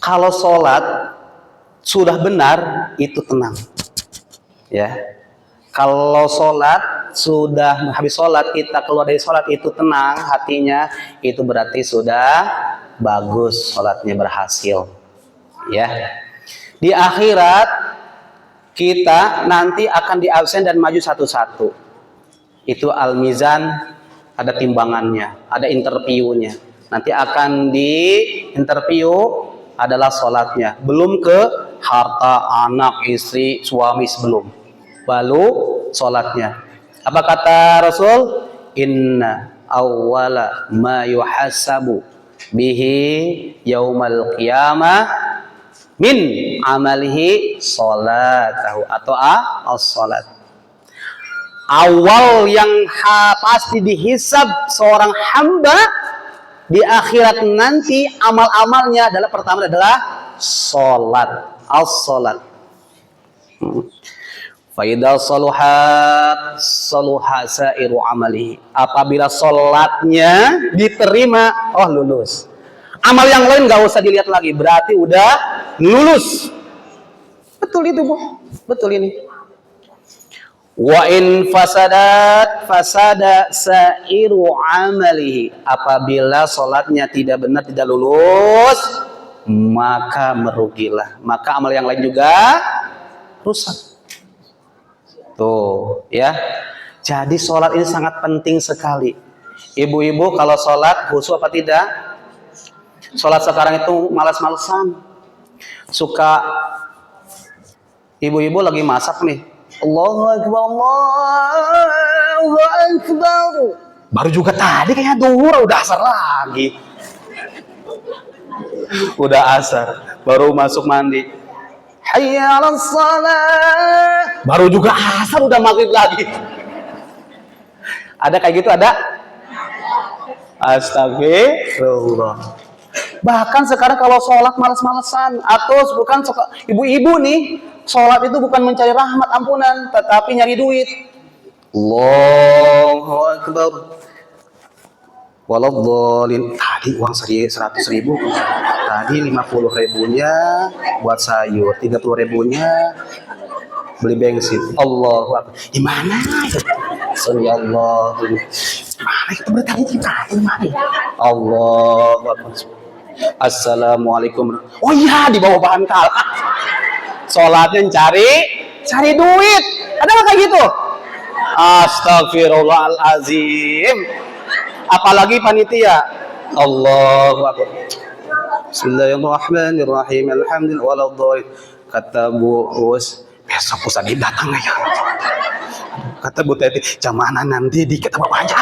Kalau sholat sudah benar, itu tenang. Ya. Kalau sholat sudah habis sholat, kita keluar dari sholat itu tenang hatinya, itu berarti sudah bagus, sholatnya berhasil. Ya. Di akhirat kita nanti akan diabsen dan maju satu-satu. Itu al-mizan, ada timbangannya, ada interviewnya. Nanti akan di interview adalah sholatnya. Belum ke harta, anak, istri, suami sebelum. Baru sholatnya. Apa kata Rasul? Inna awwala ma yuhasabu bihi yaumal qiyamah min amalihi sholatahu, atau as-sholat. Awal yang pasti dihisab seorang hamba di akhirat nanti, amal-amalnya adalah pertama adalah sholat, as-sholat. Faidah saluhat saluha sairu amalihi. Apabila sholatnya diterima, oh lulus. Amal yang lain nggak usah dilihat lagi, berarti udah lulus. Betul itu Bu, betul ini. Wa in fasadat fasada sairu amalihi. Apabila sholatnya tidak benar, tidak lulus, maka merugilah. Maka amal yang lain juga rusak. Tuh, ya. Jadi sholat ini sangat penting sekali. Ibu-ibu kalau sholat khusyuk apa tidak? Sholat sekarang itu malas-malesan. Suka ibu-ibu lagi masak nih. Allahu Akbar, Allahu Akbar. Baru juga tadi kayaknya duhur udah asar lagi. Udah asar, baru masuk mandi. Hayya 'alas shalah. Baru juga asar udah maghrib lagi. Ada kayak gitu ada? Astagfirullah. Bahkan sekarang kalau sholat malas-malesan atau bukan ibu-ibu nih, sholat itu bukan mencari rahmat ampunan, tetapi nyari duit. Allahu Akbar. Waladhdallin. Tadi uang 100.000, tadi 50.000-nya buat sayur, 30.000-nya beli bensin. Allahu Akbar. Di mana? Sallallahu. Mana kita bertanya di mana? Allahu Akbar. Assalamualaikum. Oh iya, di bawah bantal. Sholatnya cari duit. Ada nggak kayak gitu? Astagfirullahalazim. Apalagi panitia. Allahu Akbar. Bismillahirrahmanirrahim. Alhamdulillah waladhdallin. Kata Bu Us, besok Ustaz datang ya. Kata Bu Teti, jamaah nanti dikit apa banyak.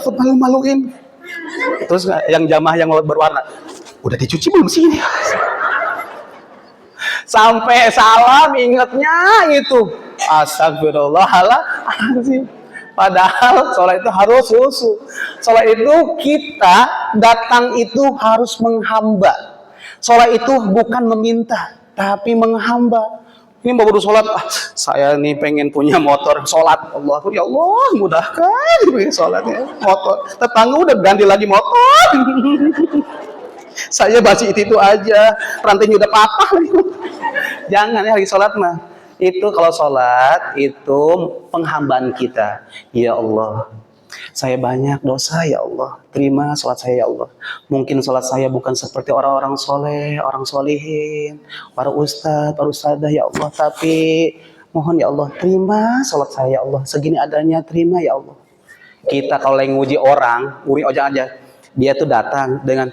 Aku malu-maluin. Terus yang jamaah yang berwarna, udah dicuci belum sih ini? Sampai salam ingetnya itu. Astagfirullahaladzim. Padahal sholat itu harus khusyuk. Sholat itu kita datang itu harus menghamba. Sholat itu bukan meminta, tapi menghamba. Ini baru sholat, saya nih pengen punya motor sholat. Allah, ya Allah, mudahkan sholatnya motor. Tetangga udah ganti lagi motor. Saya masih itu aja, rantainya udah patah. Jangan ya lagi sholat mah. Itu kalau sholat itu penghambaan kita. Ya Allah, saya banyak dosa ya Allah. Terima sholat saya ya Allah. Mungkin sholat saya bukan seperti orang-orang soleh, orang solihin, para ustadz, para ustadzah ya Allah. Tapi mohon ya Allah, terima sholat saya ya Allah. Segini adanya, terima ya Allah. Kita kalau yang nguji orang, uri ojek aja, dia tuh datang dengan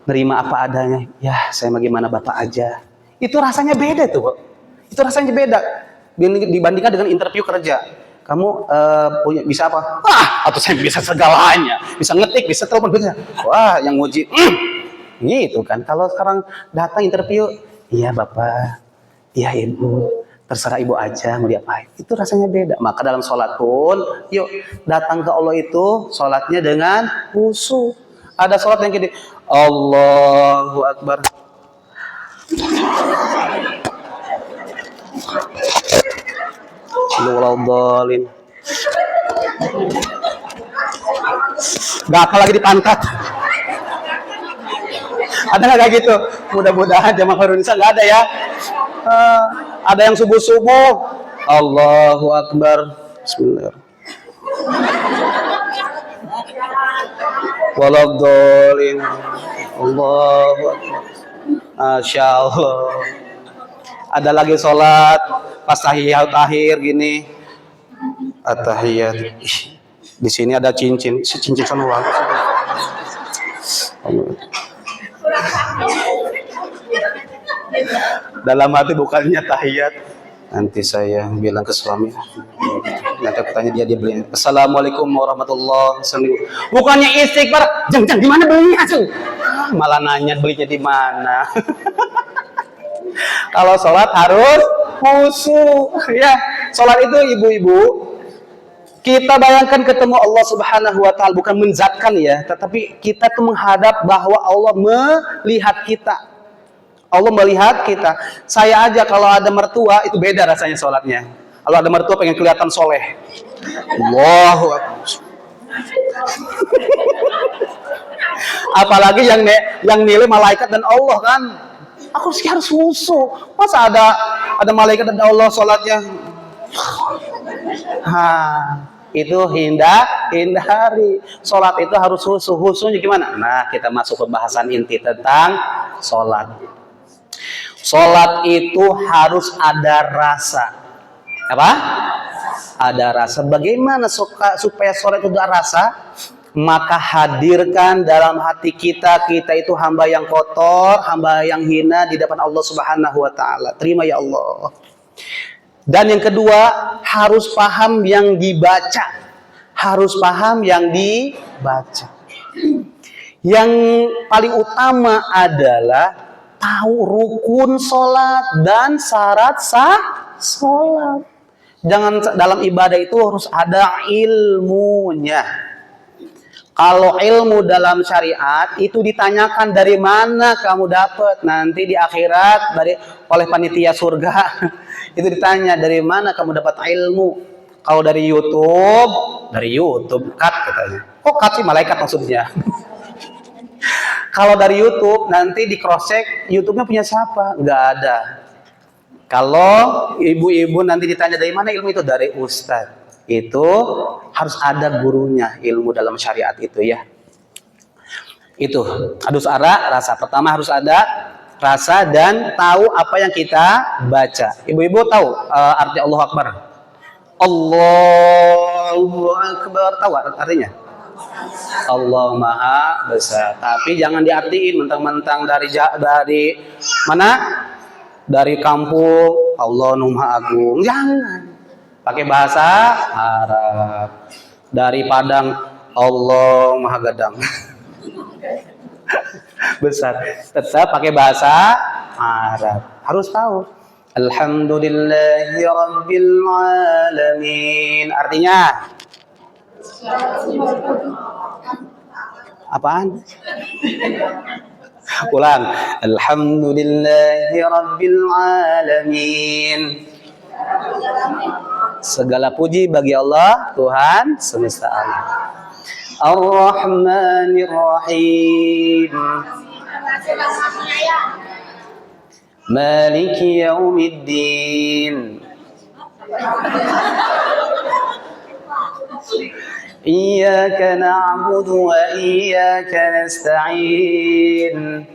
nerima apa adanya. Ya, saya bagaimana Bapak aja. Itu rasanya beda tuh, Pak. Itu rasanya beda dibandingkan dengan interview kerja. Kamu punya bisa apa? Wah, atau saya bisa segalanya, bisa ngetik, bisa telepon, bisa. Wah, yang nguji, gitu kan. Kalau sekarang datang interview, iya Bapak, iya Ibu, terserah Ibu aja mau diapain. Itu rasanya beda. Maka dalam sholat pun, yuk datang ke Allah itu sholatnya dengan khusyuk. Ada sholat yang gini, Allahu Akbar. Waladhdallin. Gatal lagi di pantat. Ada nggak kayak gitu? Mudah-mudahan jamaah Khairul Nisa nggak ada ya. Ada yang subuh-subuh. Allahu Akbar. Bismillah. Waladhdallin. Allahu Akbar. Masya Allah. Ada lagi sholat pas tahiyat akhir gini. At-tahiyat. Di sini ada cincin. Si cincin sana uang. Dalam hati bukannya tahiyat. Nanti saya bilang ke suami. Nanti aku tanya dia beli. Assalamualaikum warahmatullahi wabarakatuh. Bukannya istighfar. Jeng di mana belinya tuh? Malah nanya belinya di mana. Kalau sholat harus khusyuk, ya. Sholat itu ibu-ibu, kita bayangkan ketemu Allah Subhanahu Wa Taala, bukan menzatkan ya, tetapi kita tuh menghadap bahwa Allah melihat kita. Allah melihat kita. Saya aja kalau ada mertua itu beda rasanya sholatnya. Kalau ada mertua pengen kelihatan soleh. Allahu Akbar. Apalagi yang nilai malaikat dan Allah kan. Aku harus khusyuk. Masa ada malaikat dan Allah sholatnya? Itu hindari. Sholat itu harus khusyuk. Khusyuknya gimana? Nah, kita masuk pembahasan inti tentang sholat. Sholat itu harus ada rasa. Apa? Ada rasa. Bagaimana supaya sholat itu ada rasa? Maka hadirkan dalam hati kita, kita itu hamba yang kotor, hamba yang hina di depan Allah Subhanahu wa taala. Terima ya Allah. Dan yang kedua, harus paham yang dibaca. Harus paham yang dibaca. Yang paling utama adalah tahu rukun sholat dan syarat sah sholat. Jangan dalam ibadah itu harus ada ilmunya. Kalau ilmu dalam syariat itu ditanyakan dari mana kamu dapat nanti di akhirat oleh panitia surga. Itu ditanya dari mana kamu dapat ilmu. Kalau dari YouTube, cut katanya. Kok cut sih, malaikat maksudnya. Kalau dari YouTube nanti di cross check YouTube-nya punya siapa? Nggak ada. Kalau ibu-ibu nanti ditanya dari mana ilmu itu, dari ustadz. Itu harus ada gurunya ilmu dalam syariat itu ya. Itu harus ada rasa. Pertama harus ada rasa dan tahu apa yang kita baca. Ibu-ibu tahu arti Allahu Akbar? Allahu Akbar, tahu artinya? Allah Maha Besar. Tapi jangan diartiin mentang-mentang dari mana? Dari kampung Allah Maha Agung. Jangan. Pakai bahasa Arab. Dari Padang Allah Maha Gadang. Besar. Tetap pakai bahasa Arab. Harus tahu. Alhamdulillahi Rabbil Alamin. Artinya apaan? Ulang. Alhamdulillahi Rabbil Alamin. Segala puji bagi Allah, Tuhan semesta alam. Ar-Rahmanir Rahim. Maliki Yaumiddin. Iyyaka na'budu wa iyyaka nasta'in.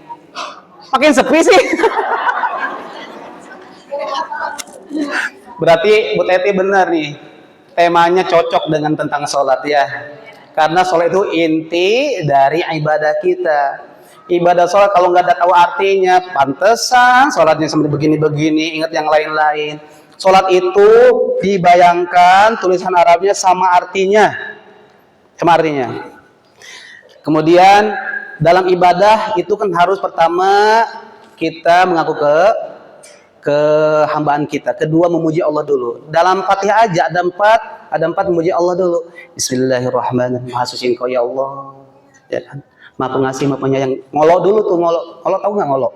Makin sepi sih. Berarti Bu Teti benar nih, temanya cocok dengan tentang sholat ya. Karena sholat itu inti dari ibadah kita. Ibadah sholat kalau nggak ada tahu artinya, pantesan sholatnya seperti begini-begini, ingat yang lain-lain. Sholat itu dibayangkan tulisan Arabnya sama artinya. Kemudian dalam ibadah itu kan harus pertama kita mengaku kehambaan kita. Kedua memuji Allah dulu. Dalam Fatihah aja ada empat memuji Allah dulu. Bismillahirrahmanirrahim. Maha suci Engkau ya Allah. Ya kan? Maha pengasih, Maha penyayang. Ngolo dulu tuh, ngolo. Ngolo tahu nggak ngolo?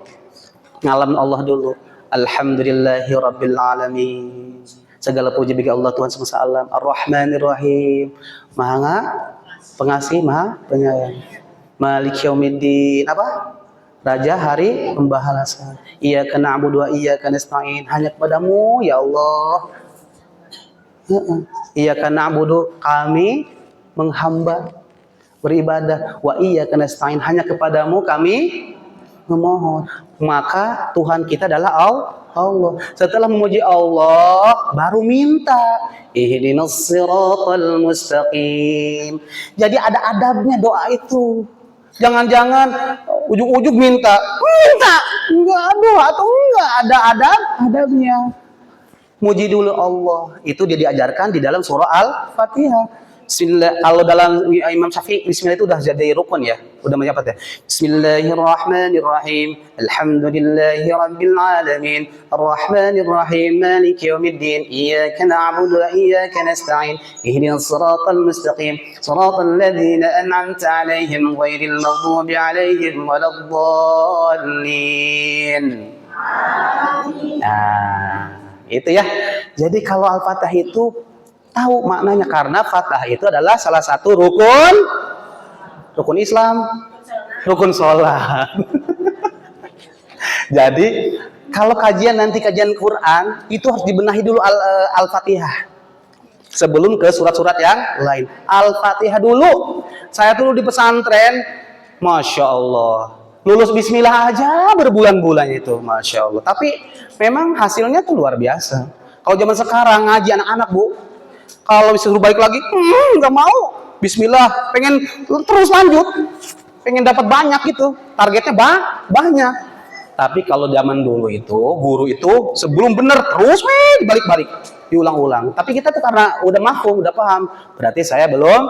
Ngalamin Allah dulu. Alhamdulillahirabbil alamin. Segala puji bagi Allah Tuhan semesta alam. Ar-Rahmanir Rahim. Maha pengasih, Maha penyayang. Maliki Yaumiddin. Apa? Raja hari pembalasan. Iyyaka na'budu wa iyyaka nasta'in. Hanya kepadamu ya Allah. Iyyaka na'budu, kami menghamba beribadah, wa iyyaka nasta'in, hanya kepadamu kami memohon. Maka Tuhan kita adalah Allah. Setelah memuji Allah baru minta ihdinas siratal mustaqim. Jadi ada adabnya doa itu. Jangan-jangan ujug-ujug minta, enggak doa atau enggak ada adabnya. Muji dulu Allah. Itu dia diajarkan di dalam surah Al-Fatihah. Bismillah, kalau dalam Imam Syafi'i Bismillah itu udah jadi rukun ya, udah menyapat ya. Bismillahirrahmanirrahim. Alhamdulillahi Rabbil Alamin. Ar-Rahmanir Rahim. Maliki Yaumiddin. Iyyaka na'budu wa iyyaka nasta'in. Ihdinas siratal mustaqim. Siratal ladzina an'amta 'alaihim ghairil maghdubi 'alaihim waladdallin. Nah, itu ya. Jadi kalau Al-Fatihah itu tahu maknanya, karena Fatihah itu adalah salah satu rukun Islam, rukun sholat. Jadi kalau nanti kajian Quran itu harus dibenahi dulu Al-Fatihah sebelum ke surat-surat yang lain. Al-Fatihah dulu. Saya dulu di pesantren, Masya Allah, lulus Bismillah aja berbulan-bulan itu, Masya Allah. Tapi memang hasilnya tuh luar biasa. Kalau zaman sekarang ngaji anak-anak, Bu, kalau disuruh balik lagi, nggak mau. Bismillah, pengen terus lanjut, pengen dapat banyak gitu, targetnya banyak. Tapi kalau zaman dulu itu, guru itu sebelum bener terus dibalik-balik, diulang-ulang. Tapi kita tuh karena udah mafhum, udah paham, berarti saya belum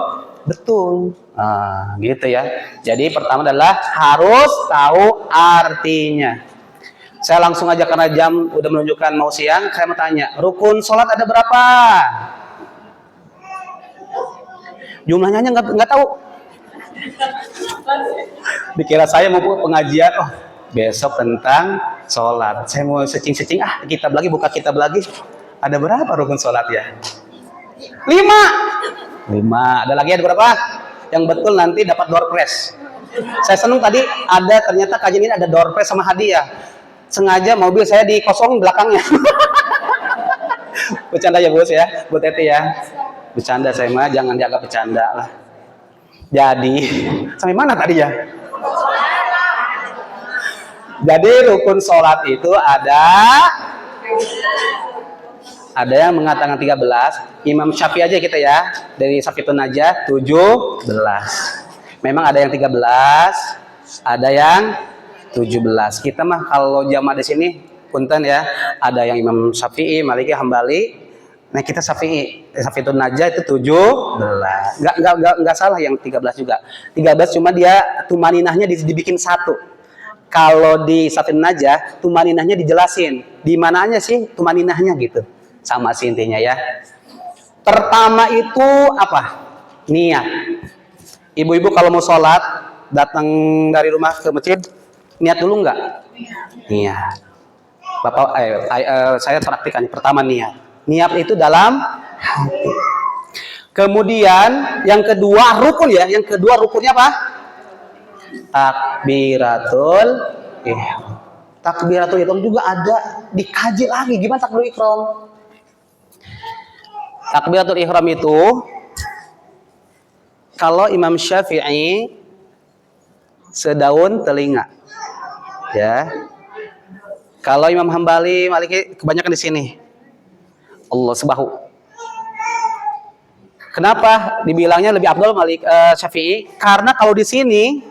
betul. Nah, gitu ya. Jadi pertama adalah harus tahu artinya. Saya langsung aja karena jam udah menunjukkan mau siang, saya mau tanya, rukun sholat ada berapa? Jumlahnya nggak tahu. Dikira saya mau pengajian, oh besok tentang sholat. Saya mau searching, kitab lagi, buka kitab lagi. Ada berapa rukun sholat ya? 5. Ada lagi, ada berapa? Yang betul nanti dapat door prize. Saya senang tadi ada, ternyata kajian ini ada door prize sama hadiah. Sengaja mobil saya dikosong belakangnya. Bercanda ya Bos ya, Bu Teti ya. Bercanda saya mah, jangan dianggap bercanda lah. Jadi, sampai mana tadi ya? Jadi rukun sholat itu ada yang mengatakan 13, Imam Syafi'i aja kita ya, dari Safitun Najah 17. Memang ada yang 13, ada yang 17. Kita mah kalau jamaah di sini punten ya, ada yang Imam Syafi'i, Maliki, Hambali. Nah, kita Safitun Najah itu 17. Enggak salah yang 13 juga. 13 cuma dia tumaninahnya dibikin satu. Kalau di Safitun Najah tumaninahnya dijelasin. Di mananya sih tumaninahnya gitu. Sama sih intinya ya. Pertama itu apa? Niat. Ibu-ibu kalau mau sholat datang dari rumah ke masjid, niat dulu nggak? Niat. Bapak, saya praktikan. Pertama niat. Niat itu dalam hati. Kemudian yang kedua rukun ya. Yang kedua rukunnya apa? Takbiratul ihram. Takbiratul ihram juga ada, dikaji lagi gimana takbiratul ihram. Takbiratul ihram itu kalau Imam Syafi'i sedaun telinga. Ya. Kalau Imam Hambali, Maliki kebanyakan di sini. Allah sebahu. Kenapa dibilangnya lebih afdal Syafi'i? Karena kalau di sini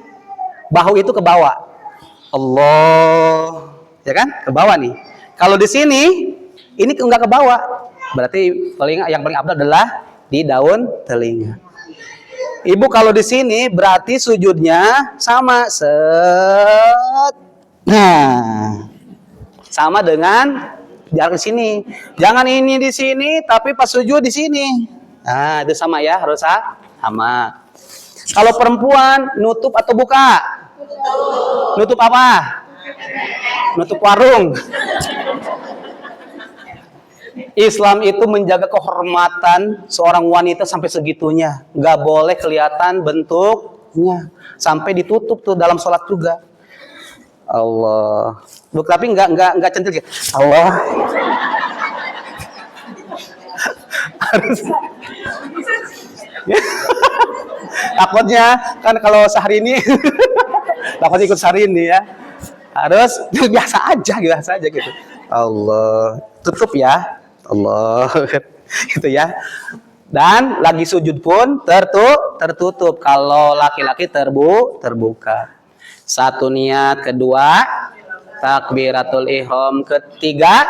bahu itu ke bawah. Allah, ya kan? Ke bawah nih. Kalau di sini ini enggak ke bawah. Berarti yang paling afdal adalah di daun telinga. Ibu kalau di sini berarti sujudnya sama Nah, sama dengan jarak di sini. Jangan ini di sini tapi pas sujud di sini. Nah, itu sama ya, harus sama. Kalau perempuan nutup atau buka? Nutup apa? Nutup warung. Islam itu menjaga kehormatan seorang wanita sampai segitunya. Nggak boleh kelihatan bentuknya. Sampai ditutup tuh dalam sholat juga. Allah. Tapi nggak centil ya. Allah. Harus. Takutnya kan kalau sehari ini takut ikut sehari ini ya. Harus biasa aja gitu. Allah. Tutup ya. Allah. Gitu ya. Dan lagi sujud pun tertutup. Kalau laki-laki terbuka. Satu niat, kedua takbiratul ihram, ketiga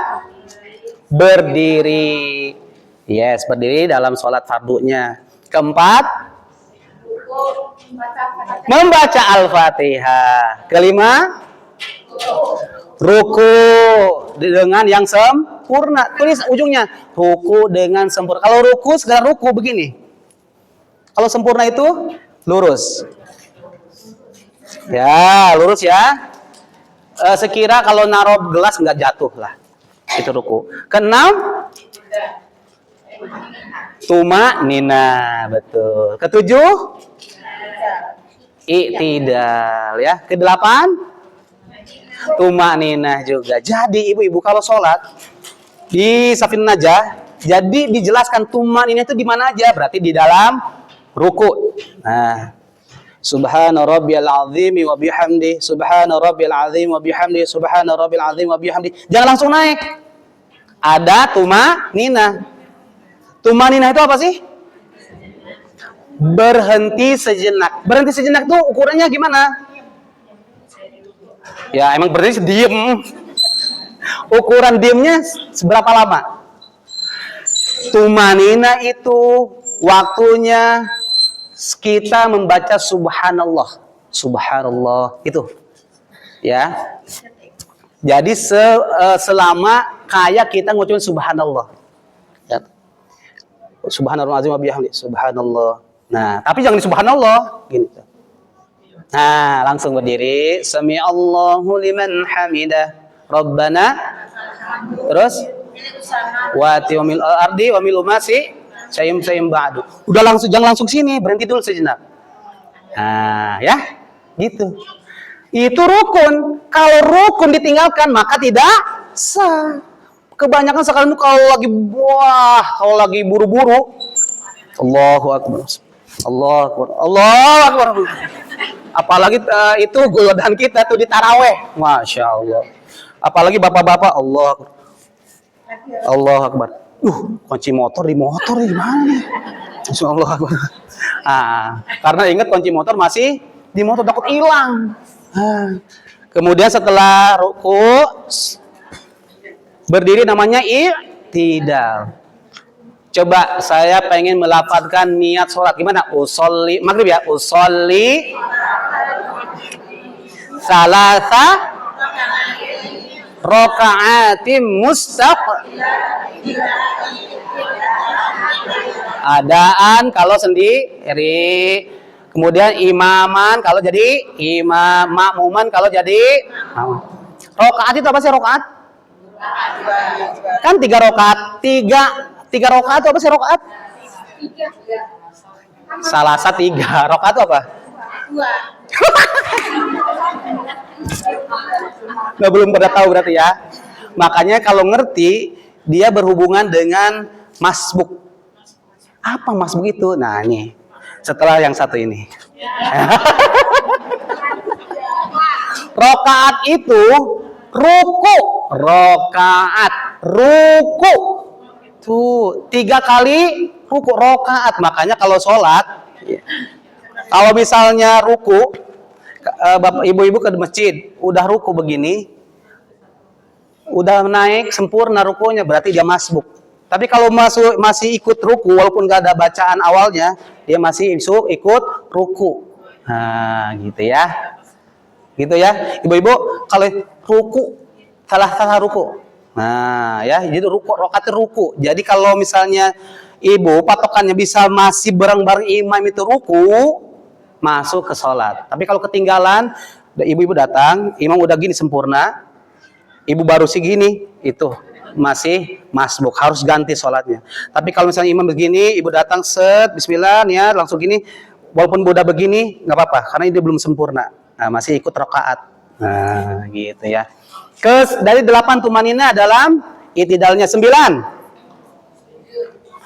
berdiri. Yes, berdiri dalam sholat fardunya. Keempat membaca Al-Fatihah. Kelima ruku dengan yang sempurna. Tulis ujungnya ruku dengan sempurna. Kalau ruku segala ruku begini. Kalau sempurna itu lurus. Ya, lurus ya. Sekira kalau naruh gelas nggak jatuh lah. Itu ruku. Keenam, tumanina, betul. Ketujuh, i'tidal ya. Kedelapan, tumanina juga. Jadi ibu-ibu kalau sholat di Safitun Najah, jadi dijelaskan tumanina itu di mana aja. Berarti di dalam ruku. Nah. Subhana rabbiyal azim wa bihamdi, subhana rabbiyal azim wa bihamdi, subhana rabbil azim wa bihamdi. Jangan langsung naik. ada tumanina. Tumanina itu apa sih? Berhenti sejenak. Berhenti sejenak tuh ukurannya gimana? Ya emang berhenti diem. Ukuran diemnya seberapa lama? Tumanina itu waktunya kita membaca subhanallah. Subhanallah itu. Ya. Jadi selama kayak kita ngucapin subhanallah. Ya. Subhanallah azim wa bihamdi. Subhanallah. Nah, tapi jangan di subhanallah gini. Nah, langsung berdiri. Sami'allahu liman hamidah. Rabbana. Terus wa tiwamil ardi wa milu masih sayum ba'du. Udah langsung, jangan langsung sini, berhenti dulu sejenak. Nah, ya. Gitu. Itu rukun. Kalau rukun ditinggalkan maka tidak sah. Kebanyakan sekarang itu kalau lagi buru-buru, Allahu Akbar. Allahu Akbar. Allahu Akbar. Apalagi itu godaan kita tuh di taraweh. Masya Allah. Apalagi bapak-bapak, Allahu Akbar. Allahu Akbar. Kunci motor di motor gimana nih? Allahu Akbar. Karena ingat kunci motor masih di motor, takut hilang. Kemudian setelah ruku berdiri namanya i'tidal. Coba saya pengen melafadzkan niat sholat gimana? Usolli maghrib ya. Usolli salasa rokaatim adaan kalau sendiri. Kemudian imaman kalau jadi imam, makmuman kalau jadi rokaat itu apa sih rokaat? Kan 3 rokaat, 3 rokaat itu apa sih rokaat? Salasa 3 rokaat itu apa? 2. Nah, belum pada tahu berarti ya. Makanya kalau ngerti dia berhubungan dengan masbuk. Apa masbuk itu? Nah ini. Setelah yang satu ini. Rokaat itu ruku. Rokaat. Ruku. Tuh, 3 kali ruku. Rokaat. Makanya kalau sholat, kalau misalnya ruku, bapak ibu-ibu ke masjid, udah ruku begini, udah naik sempurna rukunya, berarti dia masbuk. Tapi kalau masih ikut ruku, walaupun gak ada bacaan awalnya, dia masih ikut ruku. Nah, gitu ya. Gitu ya. Ibu-ibu, kalau ruku, salah ruku. Nah, ya, jadi ruku, rokaat ruku. Jadi kalau misalnya ibu patokannya bisa masih bareng-bareng imam itu ruku, masuk ke sholat. Tapi kalau ketinggalan, ibu-ibu datang, imam udah gini sempurna, ibu baru segini, itu masih masbuk, harus ganti sholatnya. Tapi kalau misalnya imam begini, ibu datang set, bismillah, ya langsung gini, walaupun udah begini, nggak apa-apa, karena ini belum sempurna. Nah, masih ikut rokaat. Nah, gitu ya. Dari 8 tumanina dalam i'tidalnya 9.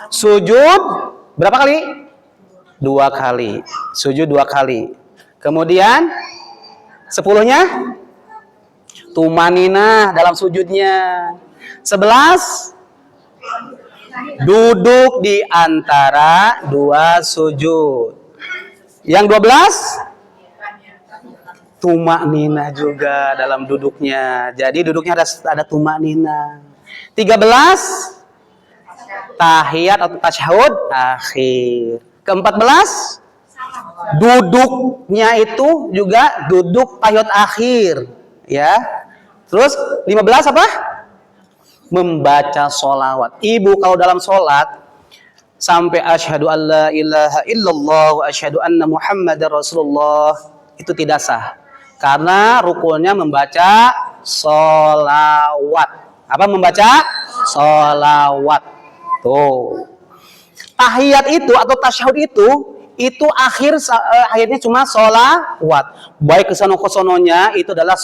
Sujud berapa kali? 2 kali. Sujud 2 kali. Kemudian 10-nya tumanina dalam sujudnya. 11 duduk di antara 2 sujud. Yang 12 tumanina juga dalam duduknya. Jadi duduknya ada tumanina. 13 tahiyat atau tasyahud akhir. Ke-14 duduknya itu juga duduk tahiyat akhir, ya. Terus 15 apa? Membaca sholawat. Ibu kalau dalam sholat sampai asyhadu alla ilaha illallah wa asyhadu anna muhammadar rasulullah itu tidak sah. Karena rukunnya membaca sholawat. Apa membaca? Sholawat. Tuh. Tahiyat itu atau tasyahud itu akhirnya cuma sholawat. Baik kesono-kesononya itu adalah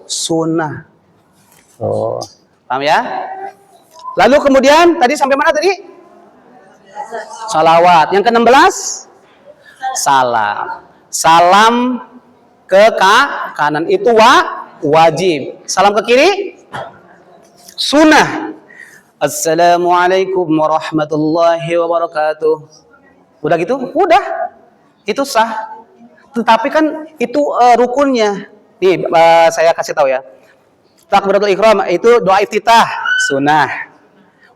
sunnah. Oh. Paham ya? Lalu kemudian tadi sampai mana tadi? Salawat. Yang ke-16 salam. Salam ke kanan itu wajib. Salam ke kiri sunnah. Assalamualaikum warahmatullahi wabarakatuh. Udah gitu? Udah. Itu sah. Tetapi kan itu rukunnya. Nih saya kasih tahu ya. Takbiratul ihram itu doa iftitah, sunnah.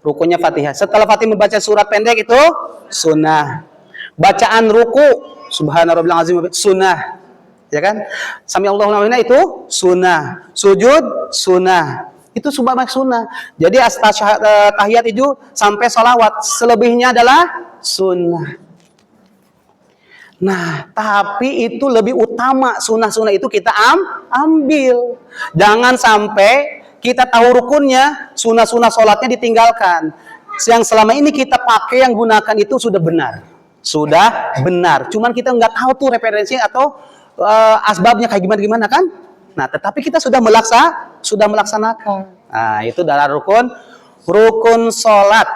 Rukunnya Fatihah. Setelah Fatihah membaca surat pendek itu sunnah. Bacaan ruku subhanarabbil azim sunnah. Ya kan? Sami Allahu liman hamidah itu sunnah. Sujud sunnah. Itu sunnah. Jadi tahiyat itu sampai salawat. Selebihnya adalah sunnah. Nah, tapi itu lebih utama. Sunnah-sunnah itu kita ambil. Jangan sampai kita tahu rukunnya, sunnah-sunnah sholatnya ditinggalkan. Yang selama ini kita pakai, yang gunakan itu sudah benar. Sudah benar. Cuman kita nggak tahu tuh referensinya atau asbabnya kayak gimana kan? Nah, tetapi kita sudah melaksanakan. Nah, itu adalah rukun sholat.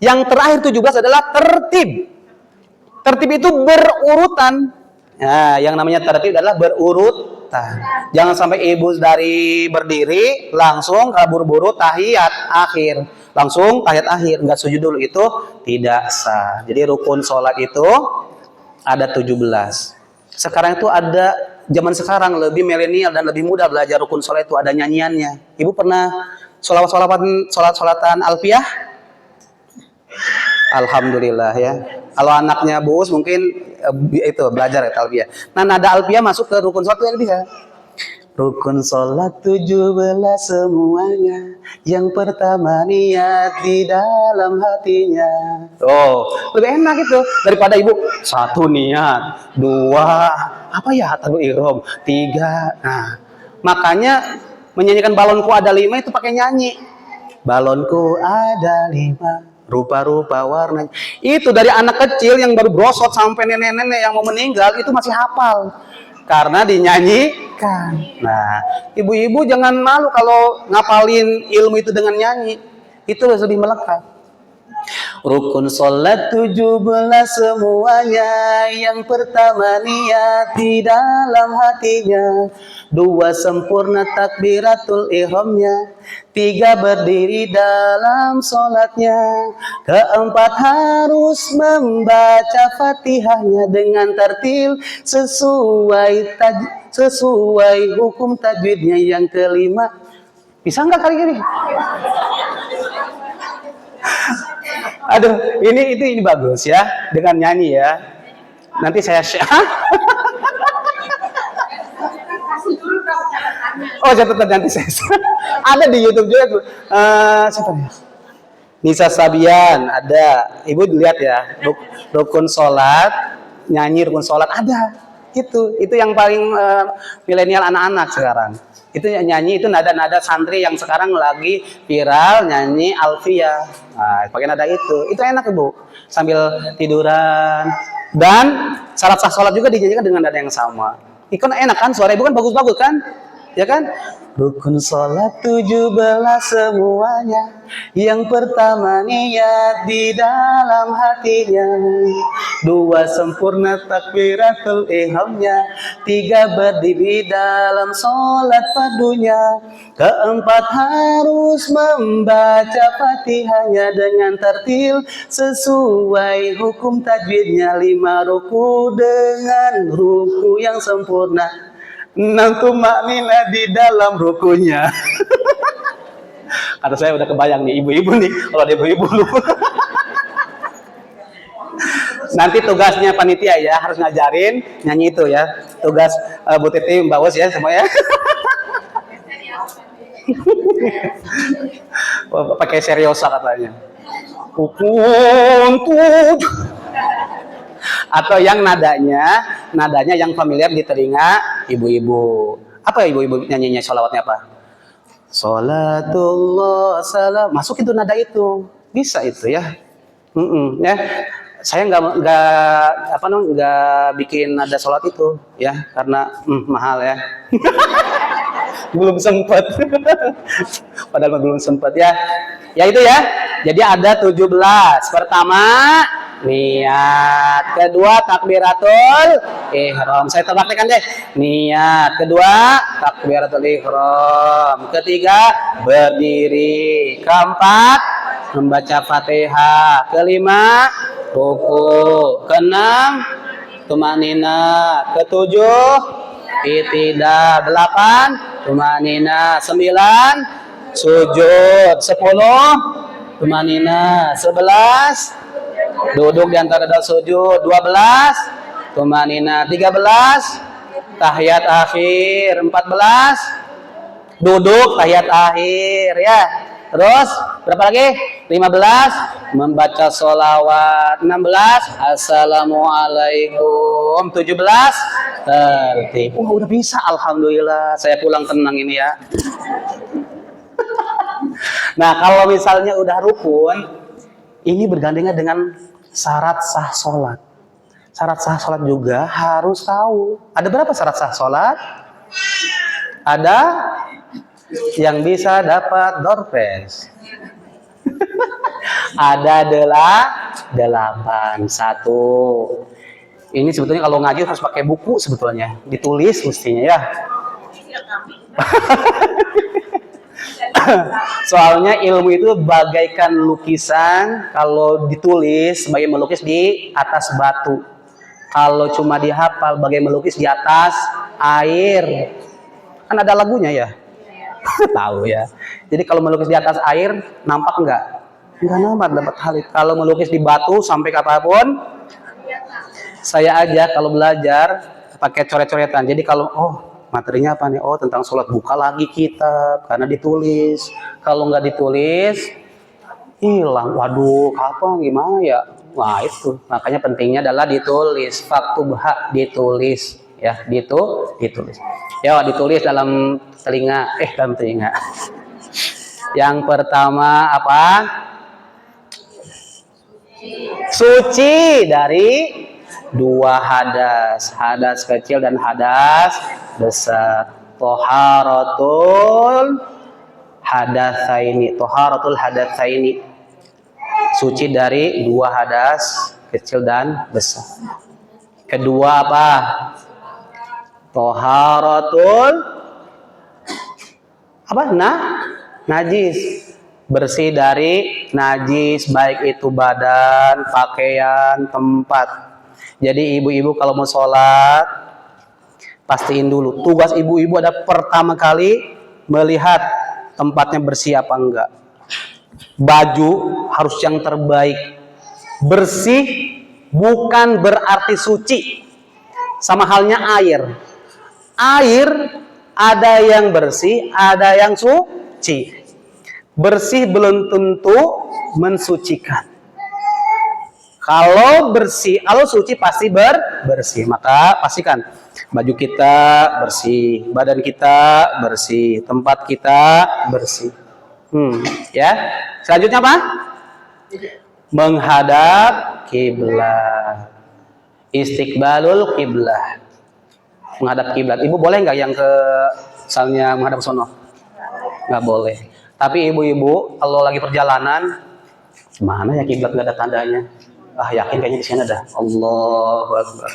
Yang terakhir 17 adalah tertib. Tertib itu berurutan. Nah, yang namanya tertib adalah berurutan. Jangan sampai ibu dari berdiri langsung kabur-buru tahiyat akhir. Langsung tahiyat akhir, enggak sujud dulu, itu tidak sah. Jadi rukun sholat itu ada 17. Sekarang itu ada, zaman sekarang lebih milenial dan lebih mudah belajar rukun sholat itu, ada nyanyiannya. Ibu pernah sholat-sholatan alfiyah? Alhamdulillah ya. Kalau anaknya Buus mungkin itu belajar ya alfiyah. Nah, nada alfiyah masuk ke rukun sholat itu ya. Rukun sholat 17 semuanya. Yang pertama niat di dalam hatinya. Oh, lebih enak itu daripada ibu 1 niat, 2 apa ya takbiratul ihram, 3. Nah, makanya menyanyikan balonku ada 5 itu pakai nyanyi. Balonku ada 5. Rupa-rupa warnanya. Itu dari anak kecil yang baru brosot sampai nenek-nenek yang mau meninggal itu masih hafal. Karena dinyanyikan. Nah, ibu-ibu jangan malu kalau ngapalin ilmu itu dengan nyanyi. Itu lebih melekat. Rukun sholat 17 semuanya. Yang pertama niat di dalam hatinya. 2 sempurna takbiratul ihramnya. 3 berdiri dalam sholatnya. 4 harus membaca fatihahnya dengan tartil sesuai hukum tajwidnya. Yang kelima, bisa nggak kali ini? Aduh, ini bagus ya dengan nyanyi ya. Nanti saya share. Oh, catatan nanti saya share. Ada di YouTube juga tuh. Siapa ya? Nisa Sabian ada. Ibu lihat ya. Rukun sholat, nyanyi rukun sholat ada. Itu yang paling milenial anak-anak sekarang. Itu nyanyi, itu nada-nada santri yang sekarang lagi viral, nyanyi alfiyah. Nah, pakai nada itu enak ibu, sambil tiduran. Dan syarat sah sholat juga dinyanyikan dengan nada yang sama. Ikon enak kan, suara ibu kan bagus-bagus kan, ya kan? Rukun sholat 17 semuanya. Yang pertama niat di dalam hatinya. 2 sempurna takbiratul ihramnya. 3 berdiri dalam sholat fardunya. 4 harus membaca fatihahnya dengan tartil sesuai hukum tajwidnya. 5 ruku dengan ruku yang sempurna. 6 tumaknina di dalam rukunya. Kata saya udah kebayang nih ibu-ibu nih, kalau ada ibu-ibu lupa. Nanti tugasnya panitia ya, harus ngajarin nyanyi itu ya. Tugas Bu Titi, Mbak Wos ya semua ya. Pakai seriosa katanya. Rukun 7. Atau yang nadanya yang familiar di telinga ibu-ibu. Apa ya ibu-ibu nyanyinya, sholawatnya apa? Sholatullah salam. Masuk itu nada itu. Bisa itu ya. Ya. Saya nggak bikin nada sholat itu ya, karena mahal ya. Belum sempat. Padahal belum sempat ya. Ya itu ya. Jadi ada 17. Pertama niat, kedua takbiratul ihram. Saya praktekkan deh. Niat, kedua takbiratul ihram, ketiga berdiri, keempat membaca Fatihah. Kelima, ruku. Keenam, tumanina. Ketujuh, i'tidal. 8, tumanina. 9, sujud. 10, tumanina. 11, duduk di antara dua sujud. 12, tumanina. 13, tahiyat akhir. 14, duduk tahiyat akhir ya. Terus berapa lagi? 15, membaca sholawat. 16, assalamualaikum. 17, tertib. Udah bisa, alhamdulillah. Saya pulang tenang ini ya. Nah, kalau misalnya udah rukun, ini bergandengan dengan syarat sah sholat. Syarat sah sholat juga harus tahu. Ada berapa syarat sah sholat? Ada yang bisa dapat door prize. Ada 8. 1. Ini sebetulnya kalau ngaji harus pakai buku sebetulnya. Ditulis mestinya ya. Soalnya ilmu itu bagaikan lukisan, kalau ditulis bagai melukis di atas batu. Kalau cuma dihafal bagai melukis di atas air. Kan ada lagunya ya. Tahu ya. Jadi kalau melukis di atas air nampak enggak? Enggak nampak dapat hal itu. Kalau melukis di batu sampai kapanpun, saya aja kalau belajar pakai coret-coretan. Jadi kalau materinya apa nih? Tentang sholat, buka lagi kitab karena ditulis. Kalau nggak ditulis hilang. Waduh, apa gimana ya? Wah itu makanya pentingnya adalah ditulis. Faktubha, ditulis ya, ditulis. Ya, ditulis dalam telinga. Dalam telinga. Yang pertama apa? Suci dari 2 hadas. Hadas kecil dan hadas besar. Toharatul hadatsaini. Toharatul hadatsaini. Suci dari 2 hadas kecil dan besar. Kedua apa? Toharatul apa? Najis. Bersih dari najis, baik itu badan, pakaian, tempat. Jadi ibu-ibu kalau mau sholat, pastiin dulu. Tugas ibu-ibu ada pertama kali melihat tempatnya bersih apa enggak. Baju harus yang terbaik. Bersih bukan berarti suci. Sama halnya air. Air ada yang bersih, ada yang suci. Bersih belum tentu mensucikan. Kalau bersih, kalau suci pasti bersih. Maka pastikan baju kita bersih, badan kita bersih, tempat kita bersih. Ya. Selanjutnya apa? Menghadap kiblat. Istiqbalul kiblat. Menghadap kiblat. Ibu boleh nggak yang ke misalnya menghadap sono? Nggak boleh. Tapi ibu-ibu kalau lagi perjalanan, mana ya kiblat nggak ada tandanya? Yakin kayaknya di sini ada. Allahu Akbar.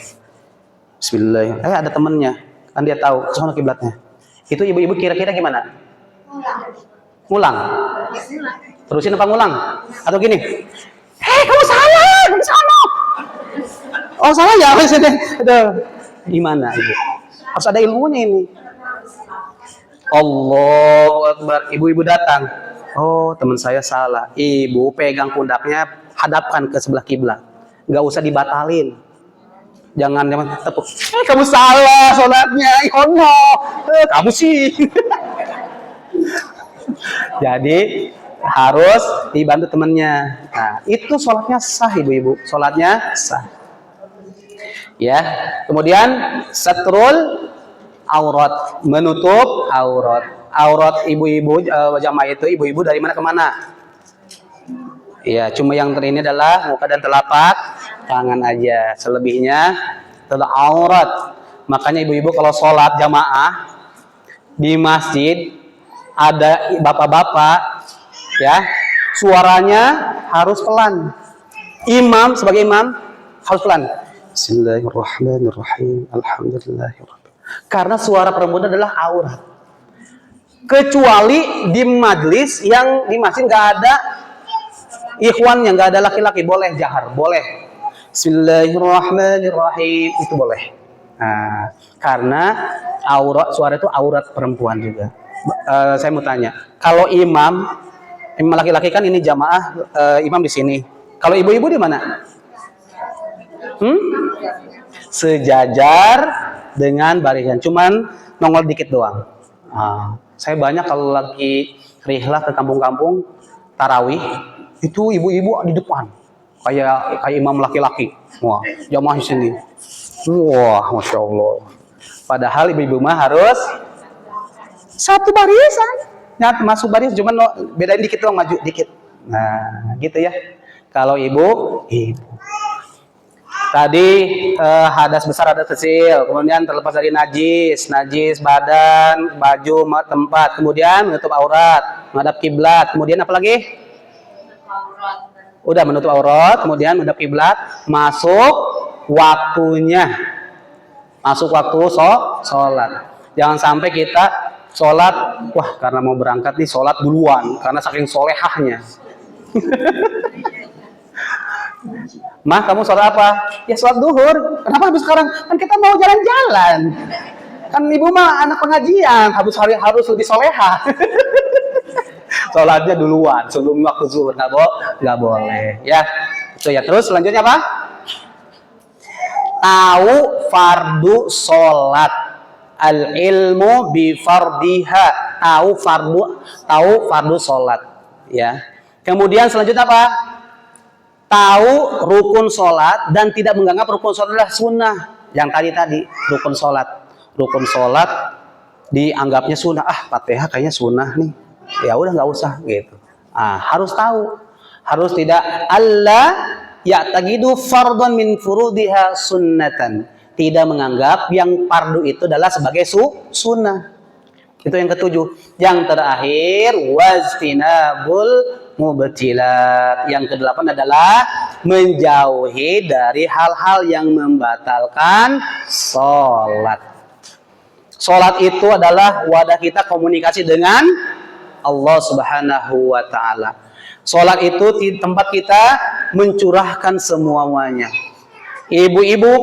Bismillah. Ada temennya, kan dia tahu ke sana kiblatnya. Itu ibu-ibu kira-kira gimana? Ngulang. Terusin apa ngulang? Atau gini? Kamu salah, kamu salah. Salah ya, gimana ibu? Harus ada ilmunya ini. Allahu Akbar. Ibu-ibu datang. Teman saya salah. Ibu pegang pundaknya, hadapkan ke sebelah kiblat. Nggak usah dibatalin. Jangan tepuk. Kamu salah sholatnya. Kamu sih. Jadi harus dibantu temannya. Nah, itu sholatnya sah ibu-ibu. Sholatnya sah. Ya. Kemudian satrul aurat, menutup aurat. Aurat ibu-ibu jamaah itu ibu-ibu dari mana ke mana? Ya, cuma yang ini adalah muka dan telapak tangan aja. Selebihnya adalah aurat. Makanya ibu-ibu kalau sholat jamaah di masjid ada bapak-bapak ya, suaranya harus pelan. Imam sebagai imam harus pelan. Bismillahirrahmanirrahim. Alhamdulillahirrahmanirrahim. Karena suara perempuan adalah aurat. Kecuali di majlis yang di masjid nggak ada Ikhwan yang nggak ada laki-laki boleh jahar, boleh. Bismillahirrahmanirrahim itu boleh. Nah, karena suara itu aurat perempuan juga. Saya mau tanya, kalau imam laki-laki kan ini jamaah, imam di sini. Kalau ibu-ibu di mana? Sejajar dengan barisan, cuman nongol dikit doang. Saya banyak kalau lagi rihlah ke kampung-kampung tarawih itu ibu-ibu di depan kayak imam laki-laki. Wah, jamaah di sini. Wah, masya Allah. Padahal ibu-ibu mah harus satu barisan. Nah, masuk barisan cuman bedain dikit doang, maju dikit. Nah, gitu ya. Kalau ibu. Tadi hadas besar, hadas kecil, kemudian terlepas dari najis badan, baju, tempat, kemudian menutup aurat, menghadap kiblat, kemudian apa lagi? Udah menutup aurat, kemudian menghadap kiblat, masuk waktunya, masuk waktu sholat. Jangan sampai kita sholat, wah karena mau berangkat nih sholat duluan, karena saking solehahnya. Mah, kamu sholat apa? Ya sholat duhur. Kenapa habis sekarang? Kan kita mau jalan-jalan. Kan ibu mah anak pengajian, harus lebih soleha. Sholatnya duluan sebelum waktu zuhur, nggak boleh. Ya, itu ya. Terus selanjutnya apa? Tahu fardu sholat. Al ilmu bi fardiha. Tahu fardu sholat. Ya. Kemudian selanjutnya apa? Tahu rukun sholat dan tidak menganggap rukun sholat adalah sunnah. Yang tadi rukun sholat dianggapnya sunnah. Fatihah kayaknya sunnah nih. Ya udah nggak usah gitu. Harus tahu, harus tidak Allah ya'taqidu fardhan min furudiha sunnatan. Tidak menganggap yang fardu itu adalah sebagai sunnah. Itu yang ketujuh. Yang terakhir waztinabul mubtilat. Yang kedelapan adalah menjauhi dari hal-hal yang membatalkan sholat. Sholat itu adalah wadah kita komunikasi dengan Allah Subhanahu wa ta'ala. Sholat itu tempat kita mencurahkan semuanya. Ibu-ibu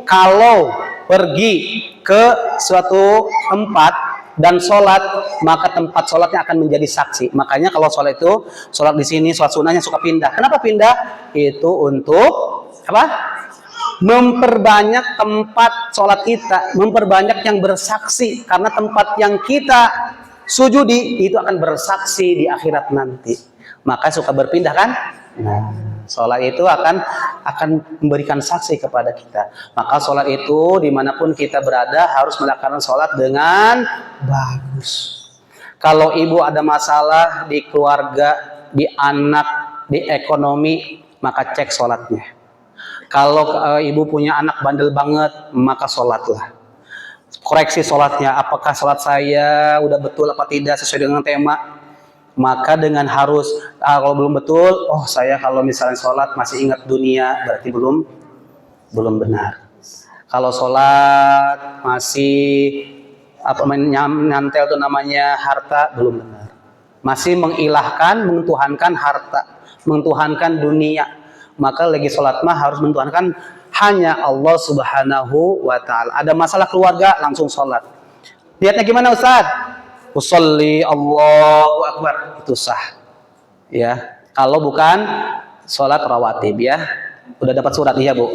kalau pergi ke suatu tempat dan sholat, maka tempat sholatnya akan menjadi saksi. Makanya kalau sholat itu, sholat di sini, sholat sunnahnya suka pindah. Kenapa pindah? Itu untuk apa? Memperbanyak tempat sholat kita, memperbanyak yang bersaksi. Karena tempat yang kita sujudi itu akan bersaksi di akhirat nanti. Maka suka berpindah kan? Nah, sholat itu akan memberikan saksi kepada kita. Maka sholat itu dimanapun kita berada harus melakukan sholat dengan bagus. Kalau ibu ada masalah di keluarga, di anak, di ekonomi, maka cek sholatnya. Kalau ibu punya anak bandel banget, maka sholatlah. Koreksi sholatnya, apakah sholat saya udah betul apa tidak sesuai dengan tema. Maka dengan harus kalau belum betul, saya kalau misalnya sholat masih ingat dunia, berarti belum benar. Kalau sholat masih nyantel itu namanya harta, belum benar. Masih mengilahkan, mentuhankan harta, mentuhankan dunia. Maka lagi sholat mah harus mentuhankan hanya Allah Subhanahu wa ta'ala. Ada masalah keluarga, langsung sholat. Lihatnya gimana Ustaz? Usolli Allahu Akbar, itu sah. Ya, kalau bukan sholat rawatib ya. Udah dapat surat iya Bu.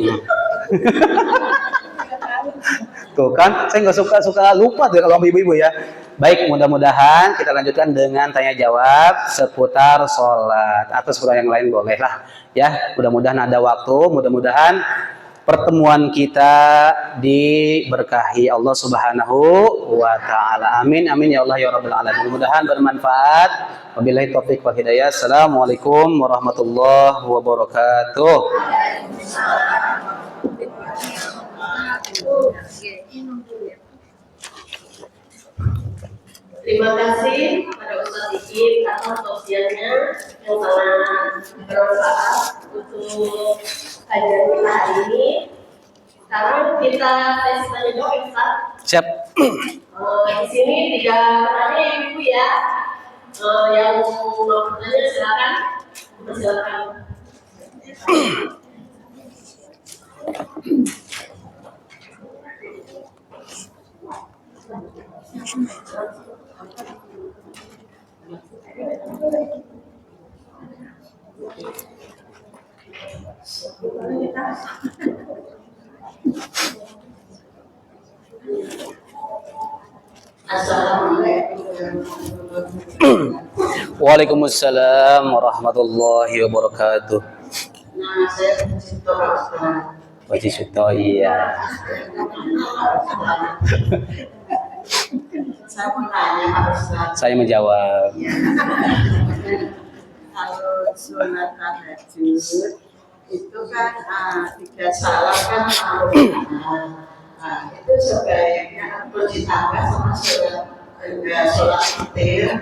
Tuh kan, saya nggak suka lupa tuh kalau ibu-ibu ya. Baik, mudah-mudahan kita lanjutkan dengan tanya jawab seputar sholat atau seputar yang lain boleh lah. Ya, mudah-mudahan ada waktu, mudah-mudahan pertemuan kita diberkahi Allah Subhanahu wa ta'ala. Amin amin ya Allah ya rabbal alamin. Mudah-mudahan bermanfaat. Wabillahi taufiq wal hidayah. Assalamualaikum warahmatullahi wabarakatuh. Terima kasih kepada Ustaz Iqim atas tausiahnya yang sangat bermanfaat untuk kajian kita hari ini. Sekarang kita tes tanya jawab Ustaz. Siap. Di sini 3 pertanyaan Ibu ya. Yang mau bertanya silakan. Silakan. Waalaikumsalam warahmatullahi wabarakatuh. Nama saya Cipto Ustaz. Wajib Suto, iya. Saya mau tanya Pak Ustaz. Saya menjawab. Kalau sunat tahajud itu kan tiga salam kan mau itu sebaiknya atau ditambah sama sholat witir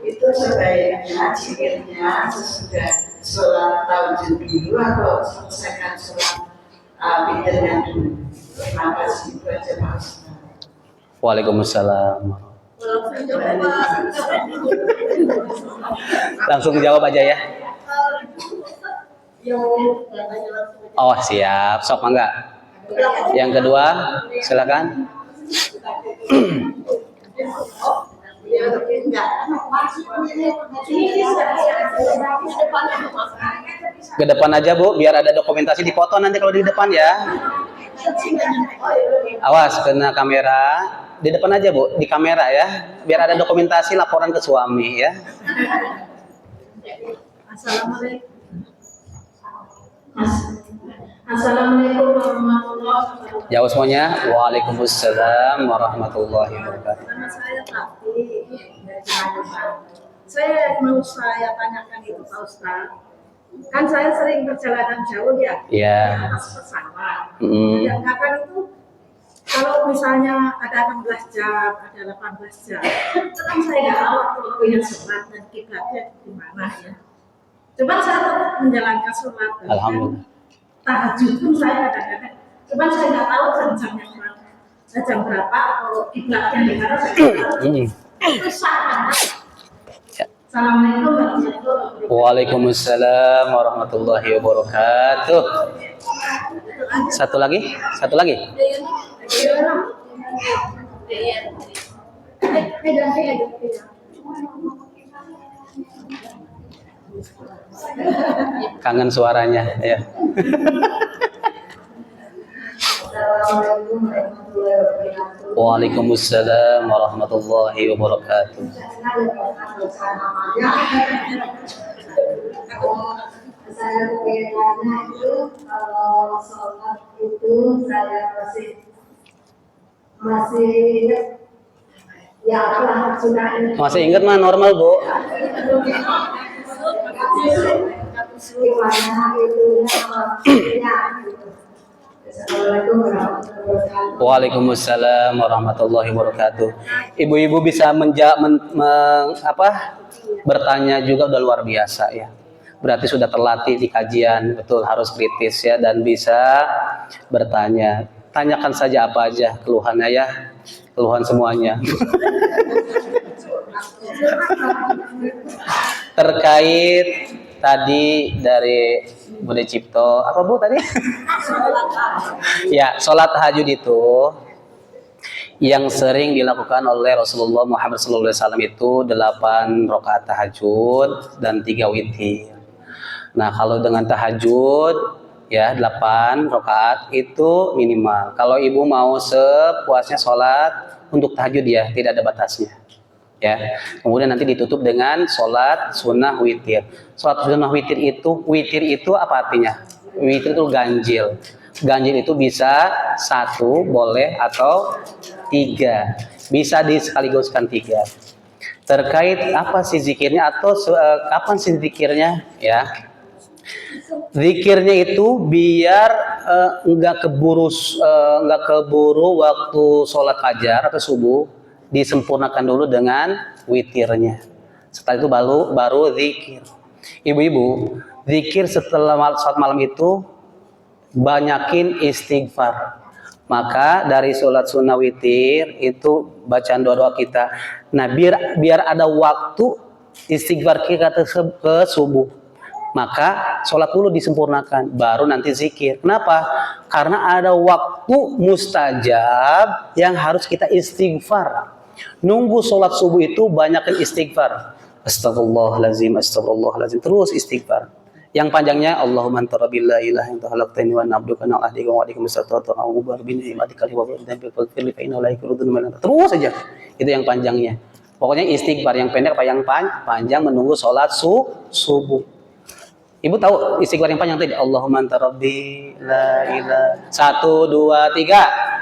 itu sebaiknya zikirnya sesudah sholat tahajud dulu atau selesaikan sholat witirnya dulu. Terima kasih, itu aja Pak Ustaz. Waalaikumsalam. Langsung jawab aja ya. Oh siap, sok enggak. Yang kedua, silakan. Ke depan aja Bu, biar ada dokumentasi dipoto nanti kalau di depan ya. Awas kena kamera. Di depan aja Bu, di kamera ya. Biar ada dokumentasi laporan ke suami ya. Assalamualaikum. Assalamualaikum warahmatullahi wabarakatuh. Jawab semuanya. Waalaikumsalam warahmatullahi wabarakatuh. Nama saya Tati dari Cianjur. Saya mau tanyakan itu Pak Ustaz. Kan saya sering perjalanan jauh ya. Iya. Di atas pesawat. Kadang-kadang itu kalau misalnya ada 16 jam, ada 18 jam, itu kan saya nggak tahu waktunya sholat dan kiblatnya di mana ya. Cuman saya tetap menjalankan sholat. Alhamdulillah. Tahajud pun saya kadang-kadang, cuman saya nggak tahu jam-jamnya mana. Jam berapa atau kiblatnya di mana saya nggak tahu. Itu sah. Assalamualaikum warahmatullahi wabarakatuh. Waalaikumsalam warahmatullahi wabarakatuh. Satu lagi? Satu lagi? Kangen suaranya ya. Waalaikumsalam warahmatullahi wabarakatuh. Saya pengennya itu kalau sholat itu saya masih ingat ya apa sudah ini. Masih ingat mah normal Bu. Gimana itu ya. Assalamualaikum warahmatullahi wabarakatuh. Waalaikumsalam warahmatullahi wabarakatuh. Ibu-ibu bisa bertanya juga udah luar biasa ya. Berarti sudah terlatih di kajian, betul harus kritis ya dan bisa bertanya. Tanyakan saja apa aja keluhannya ya, keluhan semuanya. Terkait tadi dari Bude Cipto, apa Bu tadi? Ya, sholat tahajud itu yang sering dilakukan oleh Rasulullah Muhammad SAW itu 8 rakaat tahajud dan 3 witir. Nah, kalau dengan tahajud ya 8 rakaat itu minimal. Kalau ibu mau sepuasnya sholat untuk tahajud ya tidak ada batasnya. Ya. Kemudian nanti ditutup dengan sholat sunnah witir. Sholat sunnah witir itu apa artinya? Witir itu ganjil. Ganjil itu bisa 1 boleh atau 3. Bisa disekaligus-kan 3. Terkait apa sih zikirnya atau kapan sih zikirnya ya? Zikirnya itu biar nggak keburu waktu sholat fajar atau subuh, disempurnakan dulu dengan witirnya. Setelah itu baru zikir. Ibu-ibu, zikir setelah sholat malam itu banyakin istighfar. Maka dari sholat sunnah witir itu bacaan doa-doa kita. Nah, biar ada waktu istighfar kita ke subuh. Maka sholat dulu disempurnakan, baru nanti zikir. Kenapa? Karena ada waktu mustajab yang harus kita istighfar. Nunggu sholat subuh itu banyakin istighfar. Astagfirullahaladzim, astagfirullahaladzim. Terus istighfar. Yang panjangnya Allahumma anta rabbi la ilaha illa anta khalaqtani wa ana abduka wa ahdika wa ahdika mustaqatu wa ubar bi ni'matika wa faghfirli fa innahu la yaghfiru dzunuba. Terus saja. Itu yang panjangnya. Pokoknya istighfar yang pendek apa yang panjang menunggu sholat subuh. Ibu tahu istighfar yang panjang tadi? Allahumma anta rabbi la ilaha. 1 2 3.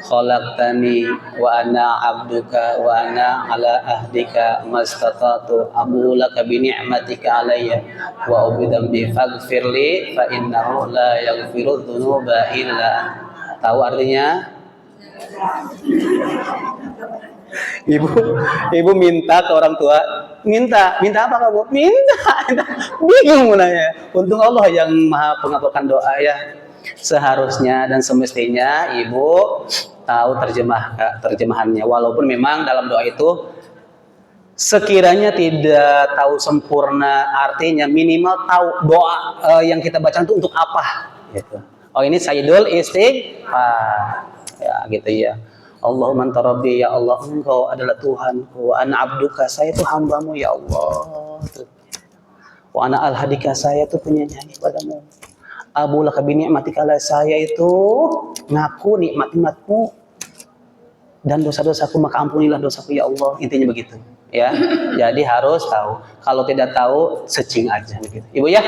Khalaqtani wa ana abduka wa ana ala ahdika mastata'tu abu laka bi ni'matika alayya wa ubidam bi faghfirli fa innahu la yaghfiru dzunuba illa. Tahu artinya? Ibu minta ke orang tua, minta apa kamu? Minta. Bingung nanya. Untung Allah yang Maha pengabulkan doa ya. Seharusnya dan semestinya ibu tahu terjemahannya, walaupun memang dalam doa itu sekiranya tidak tahu sempurna artinya, minimal tahu doa yang kita baca itu untuk apa gitu. Oh, ini sayyidul istighfar ya gitu ya. Allahumma anta rabbi, ya Allah engkau adalah Tuhanku, wa ana abduka, saya itu hambamu ya Allah, wa ana al-hadika, saya itu penyanyi padamu, abu laka bi ni'matika, saya itu ngaku nikmat-nikmatmu dan dosa-dosaku, maka ampunilah dosaku ya Allah. Intinya begitu ya. Jadi harus tahu. Kalau tidak tahu secing aja gitu. Ibu ya.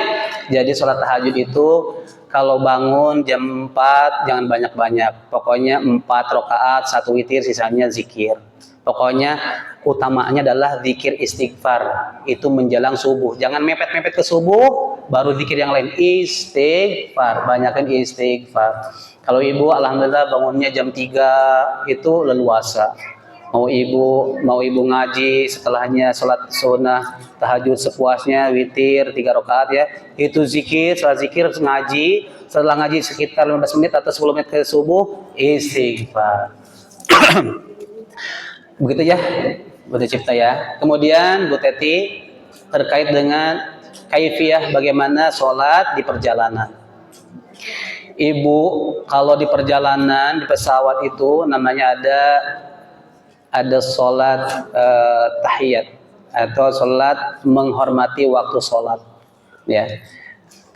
Jadi sholat tahajud itu kalau bangun jam 4 jangan banyak-banyak. Pokoknya 4 rakaat, 1 witir, sisanya zikir. Pokoknya utamanya adalah zikir istighfar. Itu menjelang subuh. Jangan mepet-mepet ke subuh baru zikir yang lain. Istighfar, banyakan istighfar. Kalau ibu alhamdulillah bangunnya jam 3 itu leluasa. Mau ibu ngaji, setelahnya sholat sunnah tahajud sepuasnya, witir 3 rakaat ya. Itu zikir, setelah zikir ngaji, setelah ngaji sekitar 15 menit atau 10 menit ke subuh istighfar. Begitu ya, Bu Cipta ya. Kemudian Bu Teti terkait dengan kaifiyah bagaimana sholat di perjalanan. Ibu kalau di perjalanan di pesawat itu namanya ada sholat tahiyat atau sholat menghormati waktu sholat ya.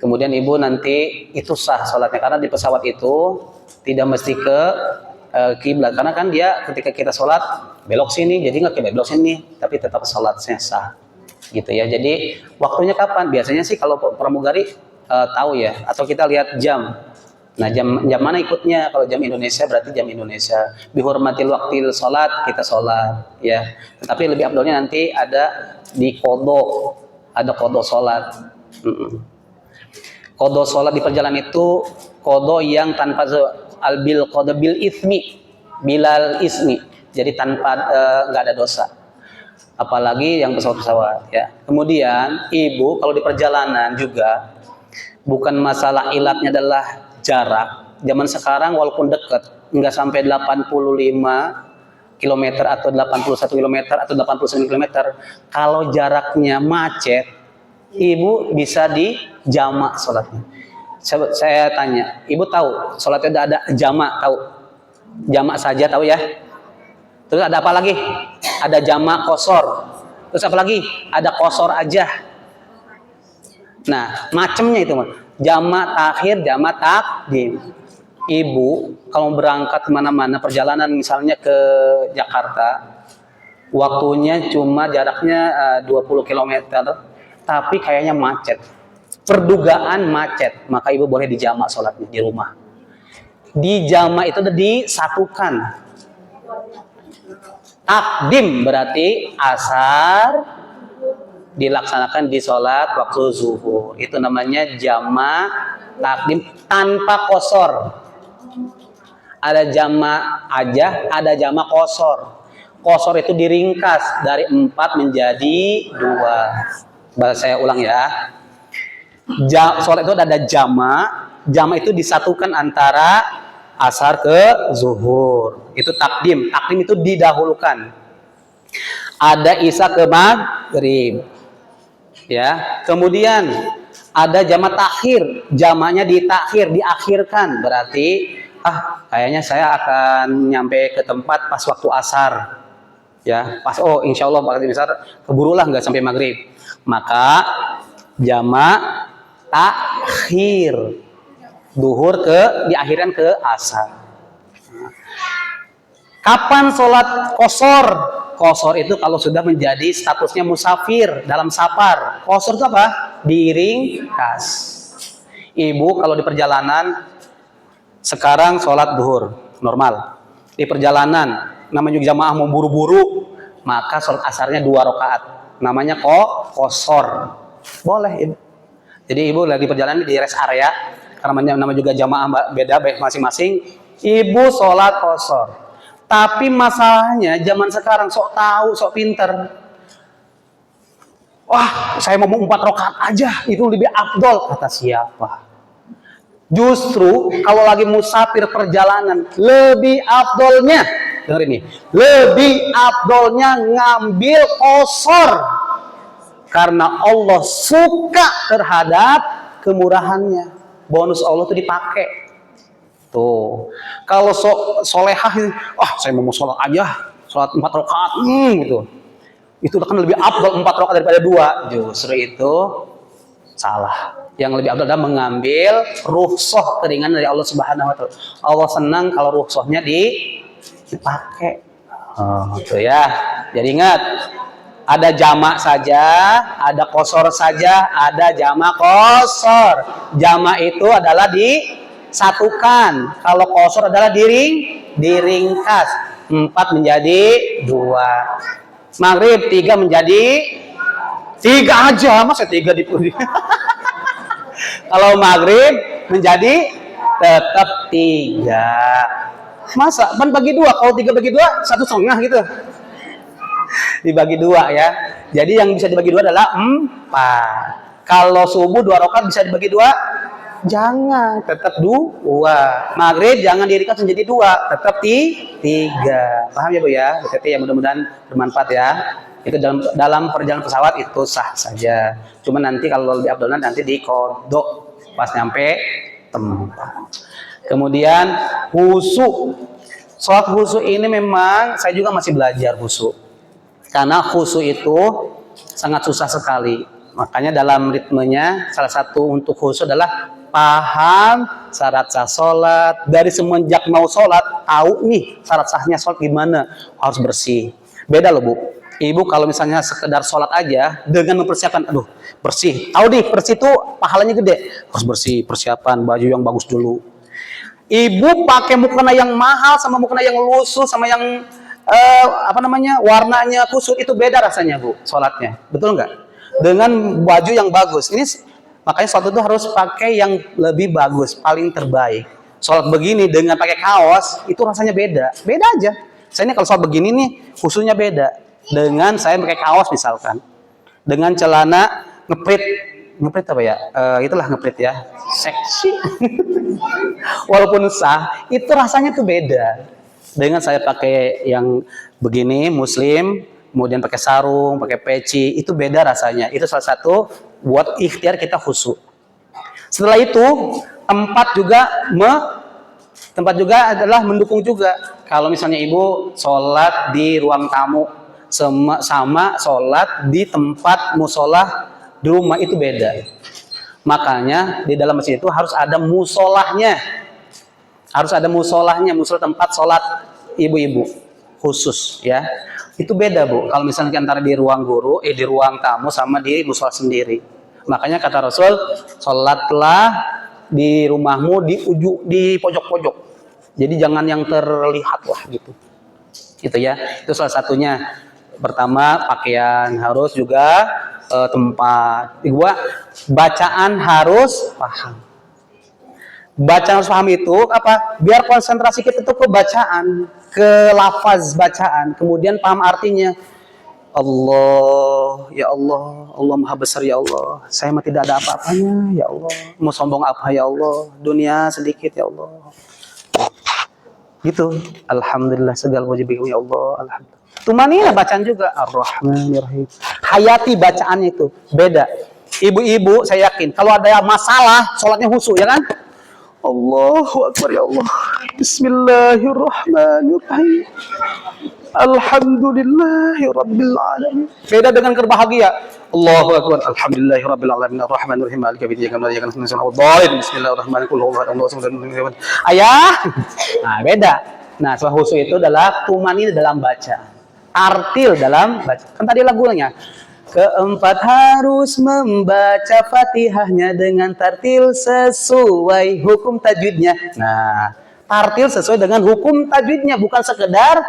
Kemudian ibu nanti itu sah sholatnya karena di pesawat itu tidak mesti ke kiblat, karena kan dia ketika kita sholat belok sini jadi nggak belok sini tapi tetap sholatnya sah gitu ya. Jadi waktunya kapan? Biasanya sih kalau pramugari tahu ya, atau kita lihat jam. Nah jam mana ikutnya? Kalau jam Indonesia berarti jam Indonesia. Bihormatil waktil sholat kita sholat ya. Tetapi lebih abdolnya nanti ada di kodo, ada kodo sholat. Kodo sholat di perjalanan itu kodo yang tanpa albil kodo bil ismi, bilal ismi. Jadi tanpa nggak ada dosa. Apalagi yang pesawat-pesawat ya. Kemudian ibu kalau di perjalanan juga bukan masalah ilatnya adalah jarak. Zaman sekarang walaupun dekat nggak sampai 85 km atau 81 km atau 89 km, kalau jaraknya macet, ibu bisa di jamak sholatnya. Saya tanya, ibu tahu sholatnya ada jamak, tahu? Jamak saja tahu ya? Terus ada apa lagi? Ada jamak kosor. Terus apa lagi? Ada kosor aja. Nah, macamnya itu jamak takhir, jamak takdim. Ibu kalau berangkat kemana-mana perjalanan misalnya ke Jakarta, waktunya cuma jaraknya 20 km, tapi kayaknya macet. Perdugaan macet, maka ibu boleh dijamak sholatnya di rumah. Di jamak itu disatukan. Takdim berarti asar dilaksanakan di sholat waktu zuhur. Itu namanya jamak takdim tanpa kosor. Ada jamak aja, ada jamak kosor. Kosor itu diringkas dari 4 menjadi 2. Bahasa saya ulang ya. Sholat itu ada jama. Jama itu disatukan antara asar ke zuhur. Itu takdim. Takdim itu didahulukan. Ada isya ke maghrib. Ya. Kemudian ada jama takhir. Jamanya ditakhir, diakhirkan. Berarti kayaknya saya akan nyampe ke tempat pas waktu asar. Ya, pas insya Allah waktu asar keburulah nggak sampai maghrib. Maka jama takhir. Duhur diakhirkan ke asar. Kapan sholat qosor? Qosor itu kalau sudah menjadi statusnya musafir dalam safar. Qosor itu apa? Diringkas. Ibu kalau di perjalanan sekarang sholat duhur normal. Di perjalanan namanya juga jamaah mau buru-buru, maka sholat asarnya 2 rakaat. Namanya qosor. Boleh ibu. Jadi ibu lagi perjalanan di rest area, karena nama juga jamaah beda baik masing-masing. Ibu sholat qosor. Tapi masalahnya zaman sekarang sok tahu, sok pinter. Wah, saya mau 4 rakaat aja, itu lebih afdol. Kata siapa? Justru kalau lagi musafir perjalanan, lebih afdolnya, dengar ini, lebih afdolnya ngambil qosor. Karena Allah suka terhadap kemurahannya. Bonus Allah itu dipakai. Tuh, kalau solehah, saya mau sholat aja, sholat 4 rakaat, gitu. Itu kan lebih afdal 4 rakaat daripada 2. Justru itu salah. Yang lebih afdal adalah mengambil rukhsah keringan dari Allah Subhanahu wa taala. Allah senang kalau rukhsahnya dipakai. Gitu ya. Jadi ingat, ada jamak saja, ada qosor saja, ada jamak qosor. Jamak itu adalah disatukan. Kalau qosor adalah diringkas. 4 menjadi 2. Maghrib 3 menjadi 3 aja, masa 3 dipilih. Kalau maghrib menjadi tetap 3. Masa kan bagi 2, kalau 3 bagi 2 1,5 gitu. Dibagi 2 ya. Jadi yang bisa dibagi 2 adalah 4. Kalau subuh 2 rakaat bisa dibagi 2? Jangan, tetap 2. Maghrib jangan diringkas menjadi 2, tetap 3. Paham ya Bu ya? Berarti ya mudah-mudahan bermanfaat ya. Itu dalam perjalanan pesawat itu sah saja. Cuma nanti kalau lebih afdolnya nanti dikodok pas nyampe tempat. Kemudian khusyuk. Sholat khusyuk ini memang saya juga masih belajar khusyuk. Karena khusyuk itu sangat susah sekali. Makanya dalam ritmenya salah satu untuk khusyuk adalah paham syarat sah sholat. Dari semenjak mau sholat tahu nih syarat sahnya sholat gimana. Harus bersih. Beda loh Bu. Ibu kalau misalnya sekedar sholat aja dengan mempersiapkan, bersih. Tahu nih bersih itu pahalanya gede. Harus bersih, persiapan baju yang bagus dulu. Ibu pakai mukena yang mahal sama mukena yang lusuh sama yang warnanya kusut, itu beda rasanya Bu sholatnya. Betul nggak? Dengan baju yang bagus. Ini makanya sholat itu harus pakai yang lebih bagus, paling terbaik. Sholat begini dengan pakai kaos itu rasanya beda. Beda aja. Saya ini kalau sholat begini nih khususnya beda. Dengan saya pakai kaos misalkan, dengan celana ngeprit apa ya? Itulah ngeprit ya, seksi. Walaupun sah, itu rasanya tuh beda. Dengan saya pakai yang begini muslim, kemudian pakai sarung, pakai peci, itu beda rasanya. Itu salah satu buat ikhtiar kita khusyuk. Setelah itu tempat juga adalah mendukung juga. Kalau misalnya ibu sholat di ruang tamu sama sholat di tempat musolah di rumah itu beda. Makanya di dalam masjid itu harus ada musolahnya. Harus ada musolahnya, musolah tempat sholat ibu-ibu khusus ya. Itu beda Bu. Kalau misalnya antara di ruang guru, di ruang tamu sama di musolah sendiri. Makanya kata Rasul, sholatlah di rumahmu di pojok-pojok. Jadi jangan yang terlihat lah gitu. Itu ya. Itu salah satunya. Pertama pakaian, harus juga tempat. Kedua, bacaan harus paham. Bacaan harus paham itu apa? Biar konsentrasi kita itu ke bacaan, ke lafaz bacaan, kemudian paham artinya. Allah, ya Allah, Allah Maha Besar ya Allah. Saya mah tidak ada apa-apanya ya Allah. Mau sombong apa ya Allah? Dunia sedikit ya Allah. Gitu. Alhamdulillah segala puji bagi ya Allah. Alhamdulillah. Tumanina bacaan juga Ar-Rahmanir-Rahim. Hayati bacaannya itu beda. Ibu-ibu saya yakin kalau ada masalah sholatnya khusyuk ya kan? Allahu Akbar ya Allah. Bismillahirrahmanirrahim. Alhamdulillahirabbil alamin. Beda dengan berbahagia. Allahu Akbar. Alhamdulillahirabbil alamin. Arrahmanirrahim. Maliki yaumiddin. Bismillahirrahmanirrahim. Ayah. Nah, beda. Nah, setelah khusyuk itu adalah tumanina dalam baca. Tartil dalam baca. Kan tadi lagunya. Keempat harus membaca Fatihahnya dengan tartil sesuai hukum tajwidnya. Nah, tartil sesuai dengan hukum tajwidnya, bukan sekedar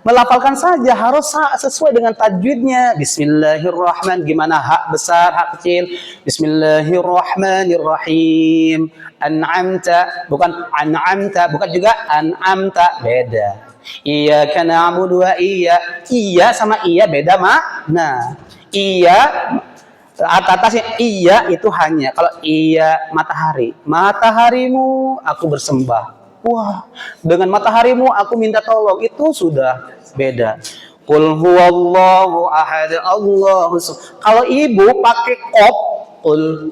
melafalkan saja, harus sesuai dengan tajwidnya. Bismillahirrahmanirrahim. Gimana hak besar, hak kecil? Bismillahirrahmanirrahim. An'amta, bukan an'amta, bukan juga an'amta, beda. Iyyaka na'budu wa iya sama iya beda makna. Iya atasnya iya itu hanya, kalau iya matahari, mataharimu aku bersembah. Wah, dengan mataharimu aku minta tolong, itu sudah beda. Qul huwallahu ahad Allahu. Kalau ibu pakai qaf,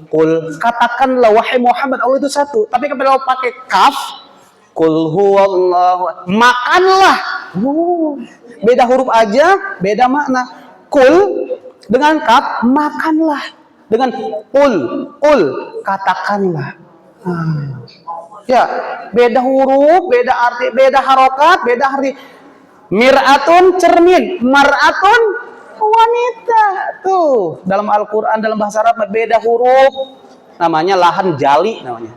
qul katakanlah wahai Muhammad, Allah itu satu. Tapi kalau pakai kaf, qul huwallahu, makanlah. Beda huruf aja, beda makna. Qul dengan kaf, makanlah. Dengan qul katakanlah. Ya, beda huruf, beda arti, beda harokat, beda arti. Mir'atun cermin, mar'atun wanita. Tuh, dalam Al-Qur'an dalam bahasa Arab beda huruf. Namanya lahan jali namanya.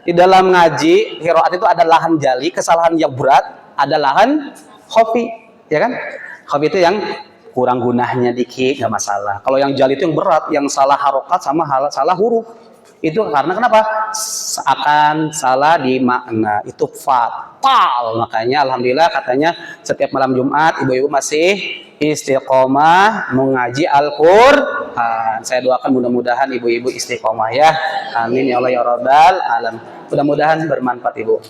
Di dalam ngaji qiraat itu ada lahan jali, kesalahan yang berat, ada lahan khafi, ya kan? Khafi itu yang kurang gunahnya dikit, nggak masalah. Kalau yang jali itu yang berat, yang salah harokat sama salah huruf. Itu karena kenapa? Akan salah di makna. Itu fatal. Makanya alhamdulillah katanya setiap malam Jumat ibu-ibu masih istiqomah mengaji Al-Qur'an. Saya doakan mudah-mudahan ibu-ibu istiqomah ya. Amin ya Allah ya Rabbal alamin. Mudah-mudahan bermanfaat ibu.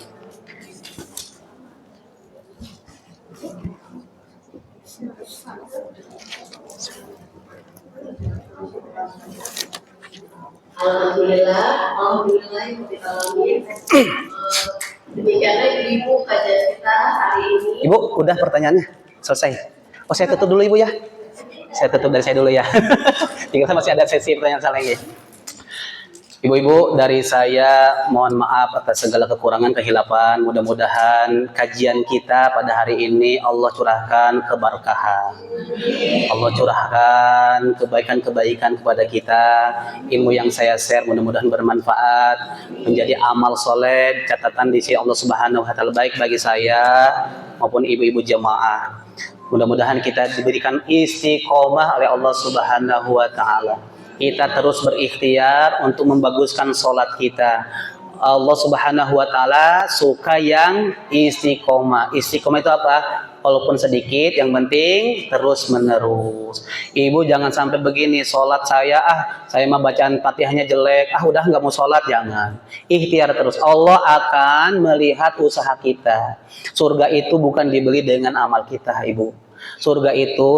Alhamdulillah, demikianlah ibu kajian kita hari ini. Ibu, udah pertanyaannya selesai. Oh, saya tutup dulu ibu ya. Saya tutup dari saya dulu ya. Tinggal masih ada sesi pertanyaan saya lagi. Ibu-ibu, dari saya mohon maaf atas segala kekurangan, kehilapan. Mudah-mudahan kajian kita pada hari ini Allah curahkan keberkahan. Allah curahkan kebaikan-kebaikan kepada kita. Ilmu yang saya share mudah-mudahan bermanfaat, menjadi amal soleh, catatan di sisi Allah Subhanahu wa Ta'ala, baik bagi saya maupun ibu-ibu jemaah. Mudah-mudahan kita diberikan istiqomah oleh Allah Subhanahu wa Ta'ala. Kita terus berikhtiar untuk membaguskan sholat kita. Allah Subhanahu wa Ta'ala suka yang istiqomah. Istiqomah itu apa? Walaupun sedikit, yang penting terus menerus. Ibu jangan sampai begini, sholat saya mah bacaan Fatihahnya jelek, udah nggak mau sholat, jangan. Ikhtiar terus. Allah akan melihat usaha kita. Surga itu bukan dibeli dengan amal kita, ibu. Surga itu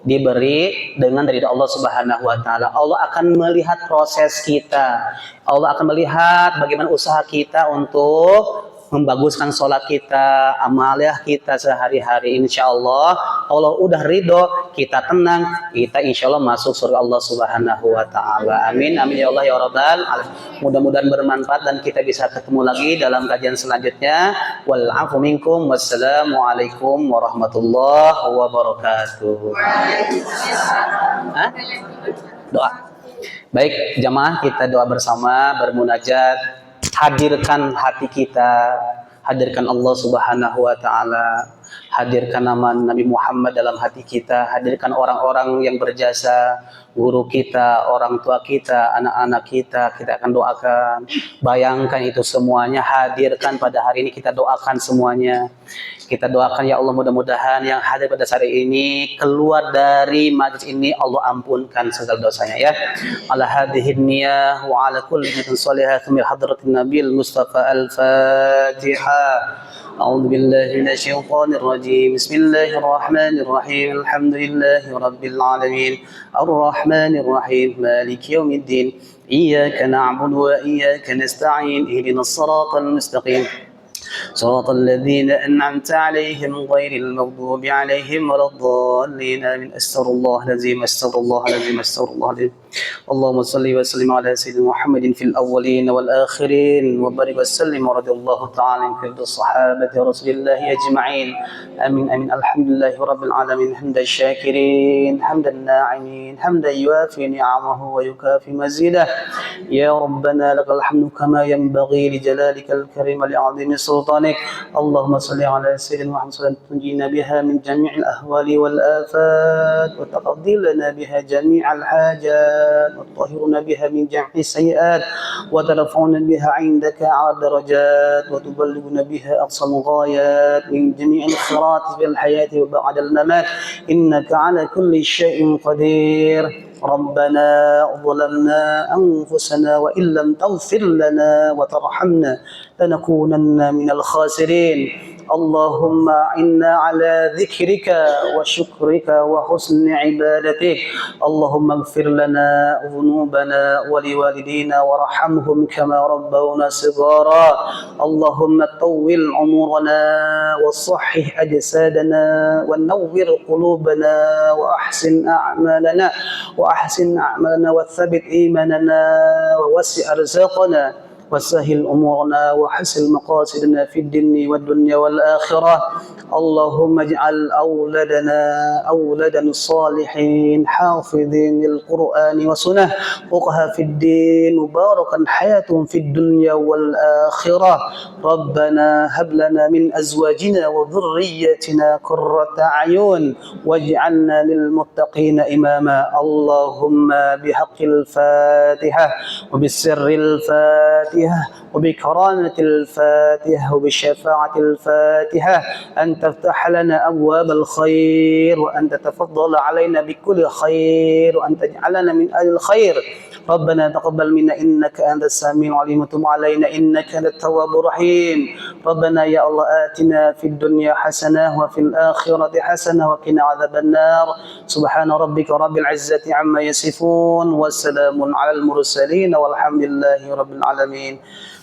diberi dengan dari Allah Subhanahu wa Ta'ala. Allah akan melihat proses kita. Allah akan melihat bagaimana usaha kita untuk membaguskan sholat kita, amaliah kita sehari-hari. Insya Allah, Allah udah ridho, kita tenang, kita insya Allah masuk surga Allah Subhanahu wa Ta'ala. Amin, amin ya Allah ya Rabbal alamin. Mudah-mudahan bermanfaat dan kita bisa ketemu lagi dalam kajian selanjutnya. Wal afu minkum, wassalamualaikum warahmatullahi wabarakatuh. Doa. Baik, jamaah, kita doa bersama, bermunajat. Hadirkan hati kita, hadirkan Allah Subhanahu wa Ta'ala, Hadirkan nama Nabi Muhammad dalam hati kita, hadirkan orang-orang yang berjasa, guru kita, orang tua kita, anak-anak kita akan doakan. Bayangkan itu semuanya, hadirkan pada hari ini, kita doakan semuanya. Kita doakan ya Allah, mudah-mudahan yang hadir pada hari ini keluar dari majlis ini Allah ampunkan segala dosanya ya. Ala hadhihi niyah wa ala kulli niyatin salihah min hadratin Nabil Mustafa Al-Fatihah. أعوذ بالله من الشيطان الرجيم بسم الله الرحمن الرحيم الحمد لله رب العالمين الرحمن الرحيم مالك يوم الدين إياك نعبد وإياك نستعين اهدنا الصراط المستقيم صراط الذين أنعمت عليهم غير المغضوب عليهم ولا الضالين آمين أستغفر الله العظيم أستغفر الله العظيم أستغفر الله العظيم اللهم صل وسلم على سيدنا محمد في الأولين والآخرين وبارك وسلم ورضي الله تعالى عن كل الصحابة رسول الله أجمعين آمين آمين الحمد لله رب العالمين حمد الشاكرين حمد الناعمين حمدا يوافي نعمه ويكافي مزيده يا ربنا لك الحمد كما ينبغي لجلالك الكريم لعظيم سلطانك اللهم صل على سيدنا محمد صلى الله عليه وسلم تنجينا بها من جميع الأهوال والآفات وتقضي لنا بها جميع الحاجات وتطهرنا بها من جميع السيئات وترفعنا بها عندك على الدرجات وتبلغنا بها أقصى الغايات من جميع الخيرات في الحياة وبعد الممات إنك على كل شيء قدير ربنا ظلمنا أنفسنا وإن لم تغفر لنا وترحمنا لنكونن من الخاسرين اللهم إنا على ذكرك وشكرك وحسن عبادتك اللهم اغفر لنا ذنوبنا ولوالدينا وارحمهم كما ربونا صغارا اللهم طول عمرنا وصحح أجسادنا ونور قلوبنا وأحسن أعمالنا وثبت إيماننا ووسع رزقنا وسهل أمورنا وحسن مقاصدنا في الدين والدنيا والآخرة اللهم اجعل أولادنا صالحين حافظين للقرآن والسنة فقهاء في الدين مباركا حياتهم في الدنيا والآخرة ربنا هب لنا من أزواجنا وذريتنا قرة أعين واجعلنا للمتقين إماما اللهم بحق الفاتحة وبسر الفاتحة وبكرامة الفاتحة وبشفاعة الفاتحة أن تفتح لنا أبواب الخير وأن تتفضل علينا بكل خير وأن تجعلنا من أهل الخير ربنا تقبل منا إنك أنت السميع العليم وتب علينا إنك أنت التواب الرحيم ربنا يا الله آتنا في الدنيا حسنة وفي الآخرة حسنة وقنا عذاب النار سبحان ربك رب العزة عما يصفون والسلام على المرسلين والحمد لله رب العالمين.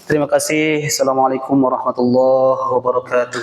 Terima kasih. Assalamualaikum warahmatullahi wabarakatuh.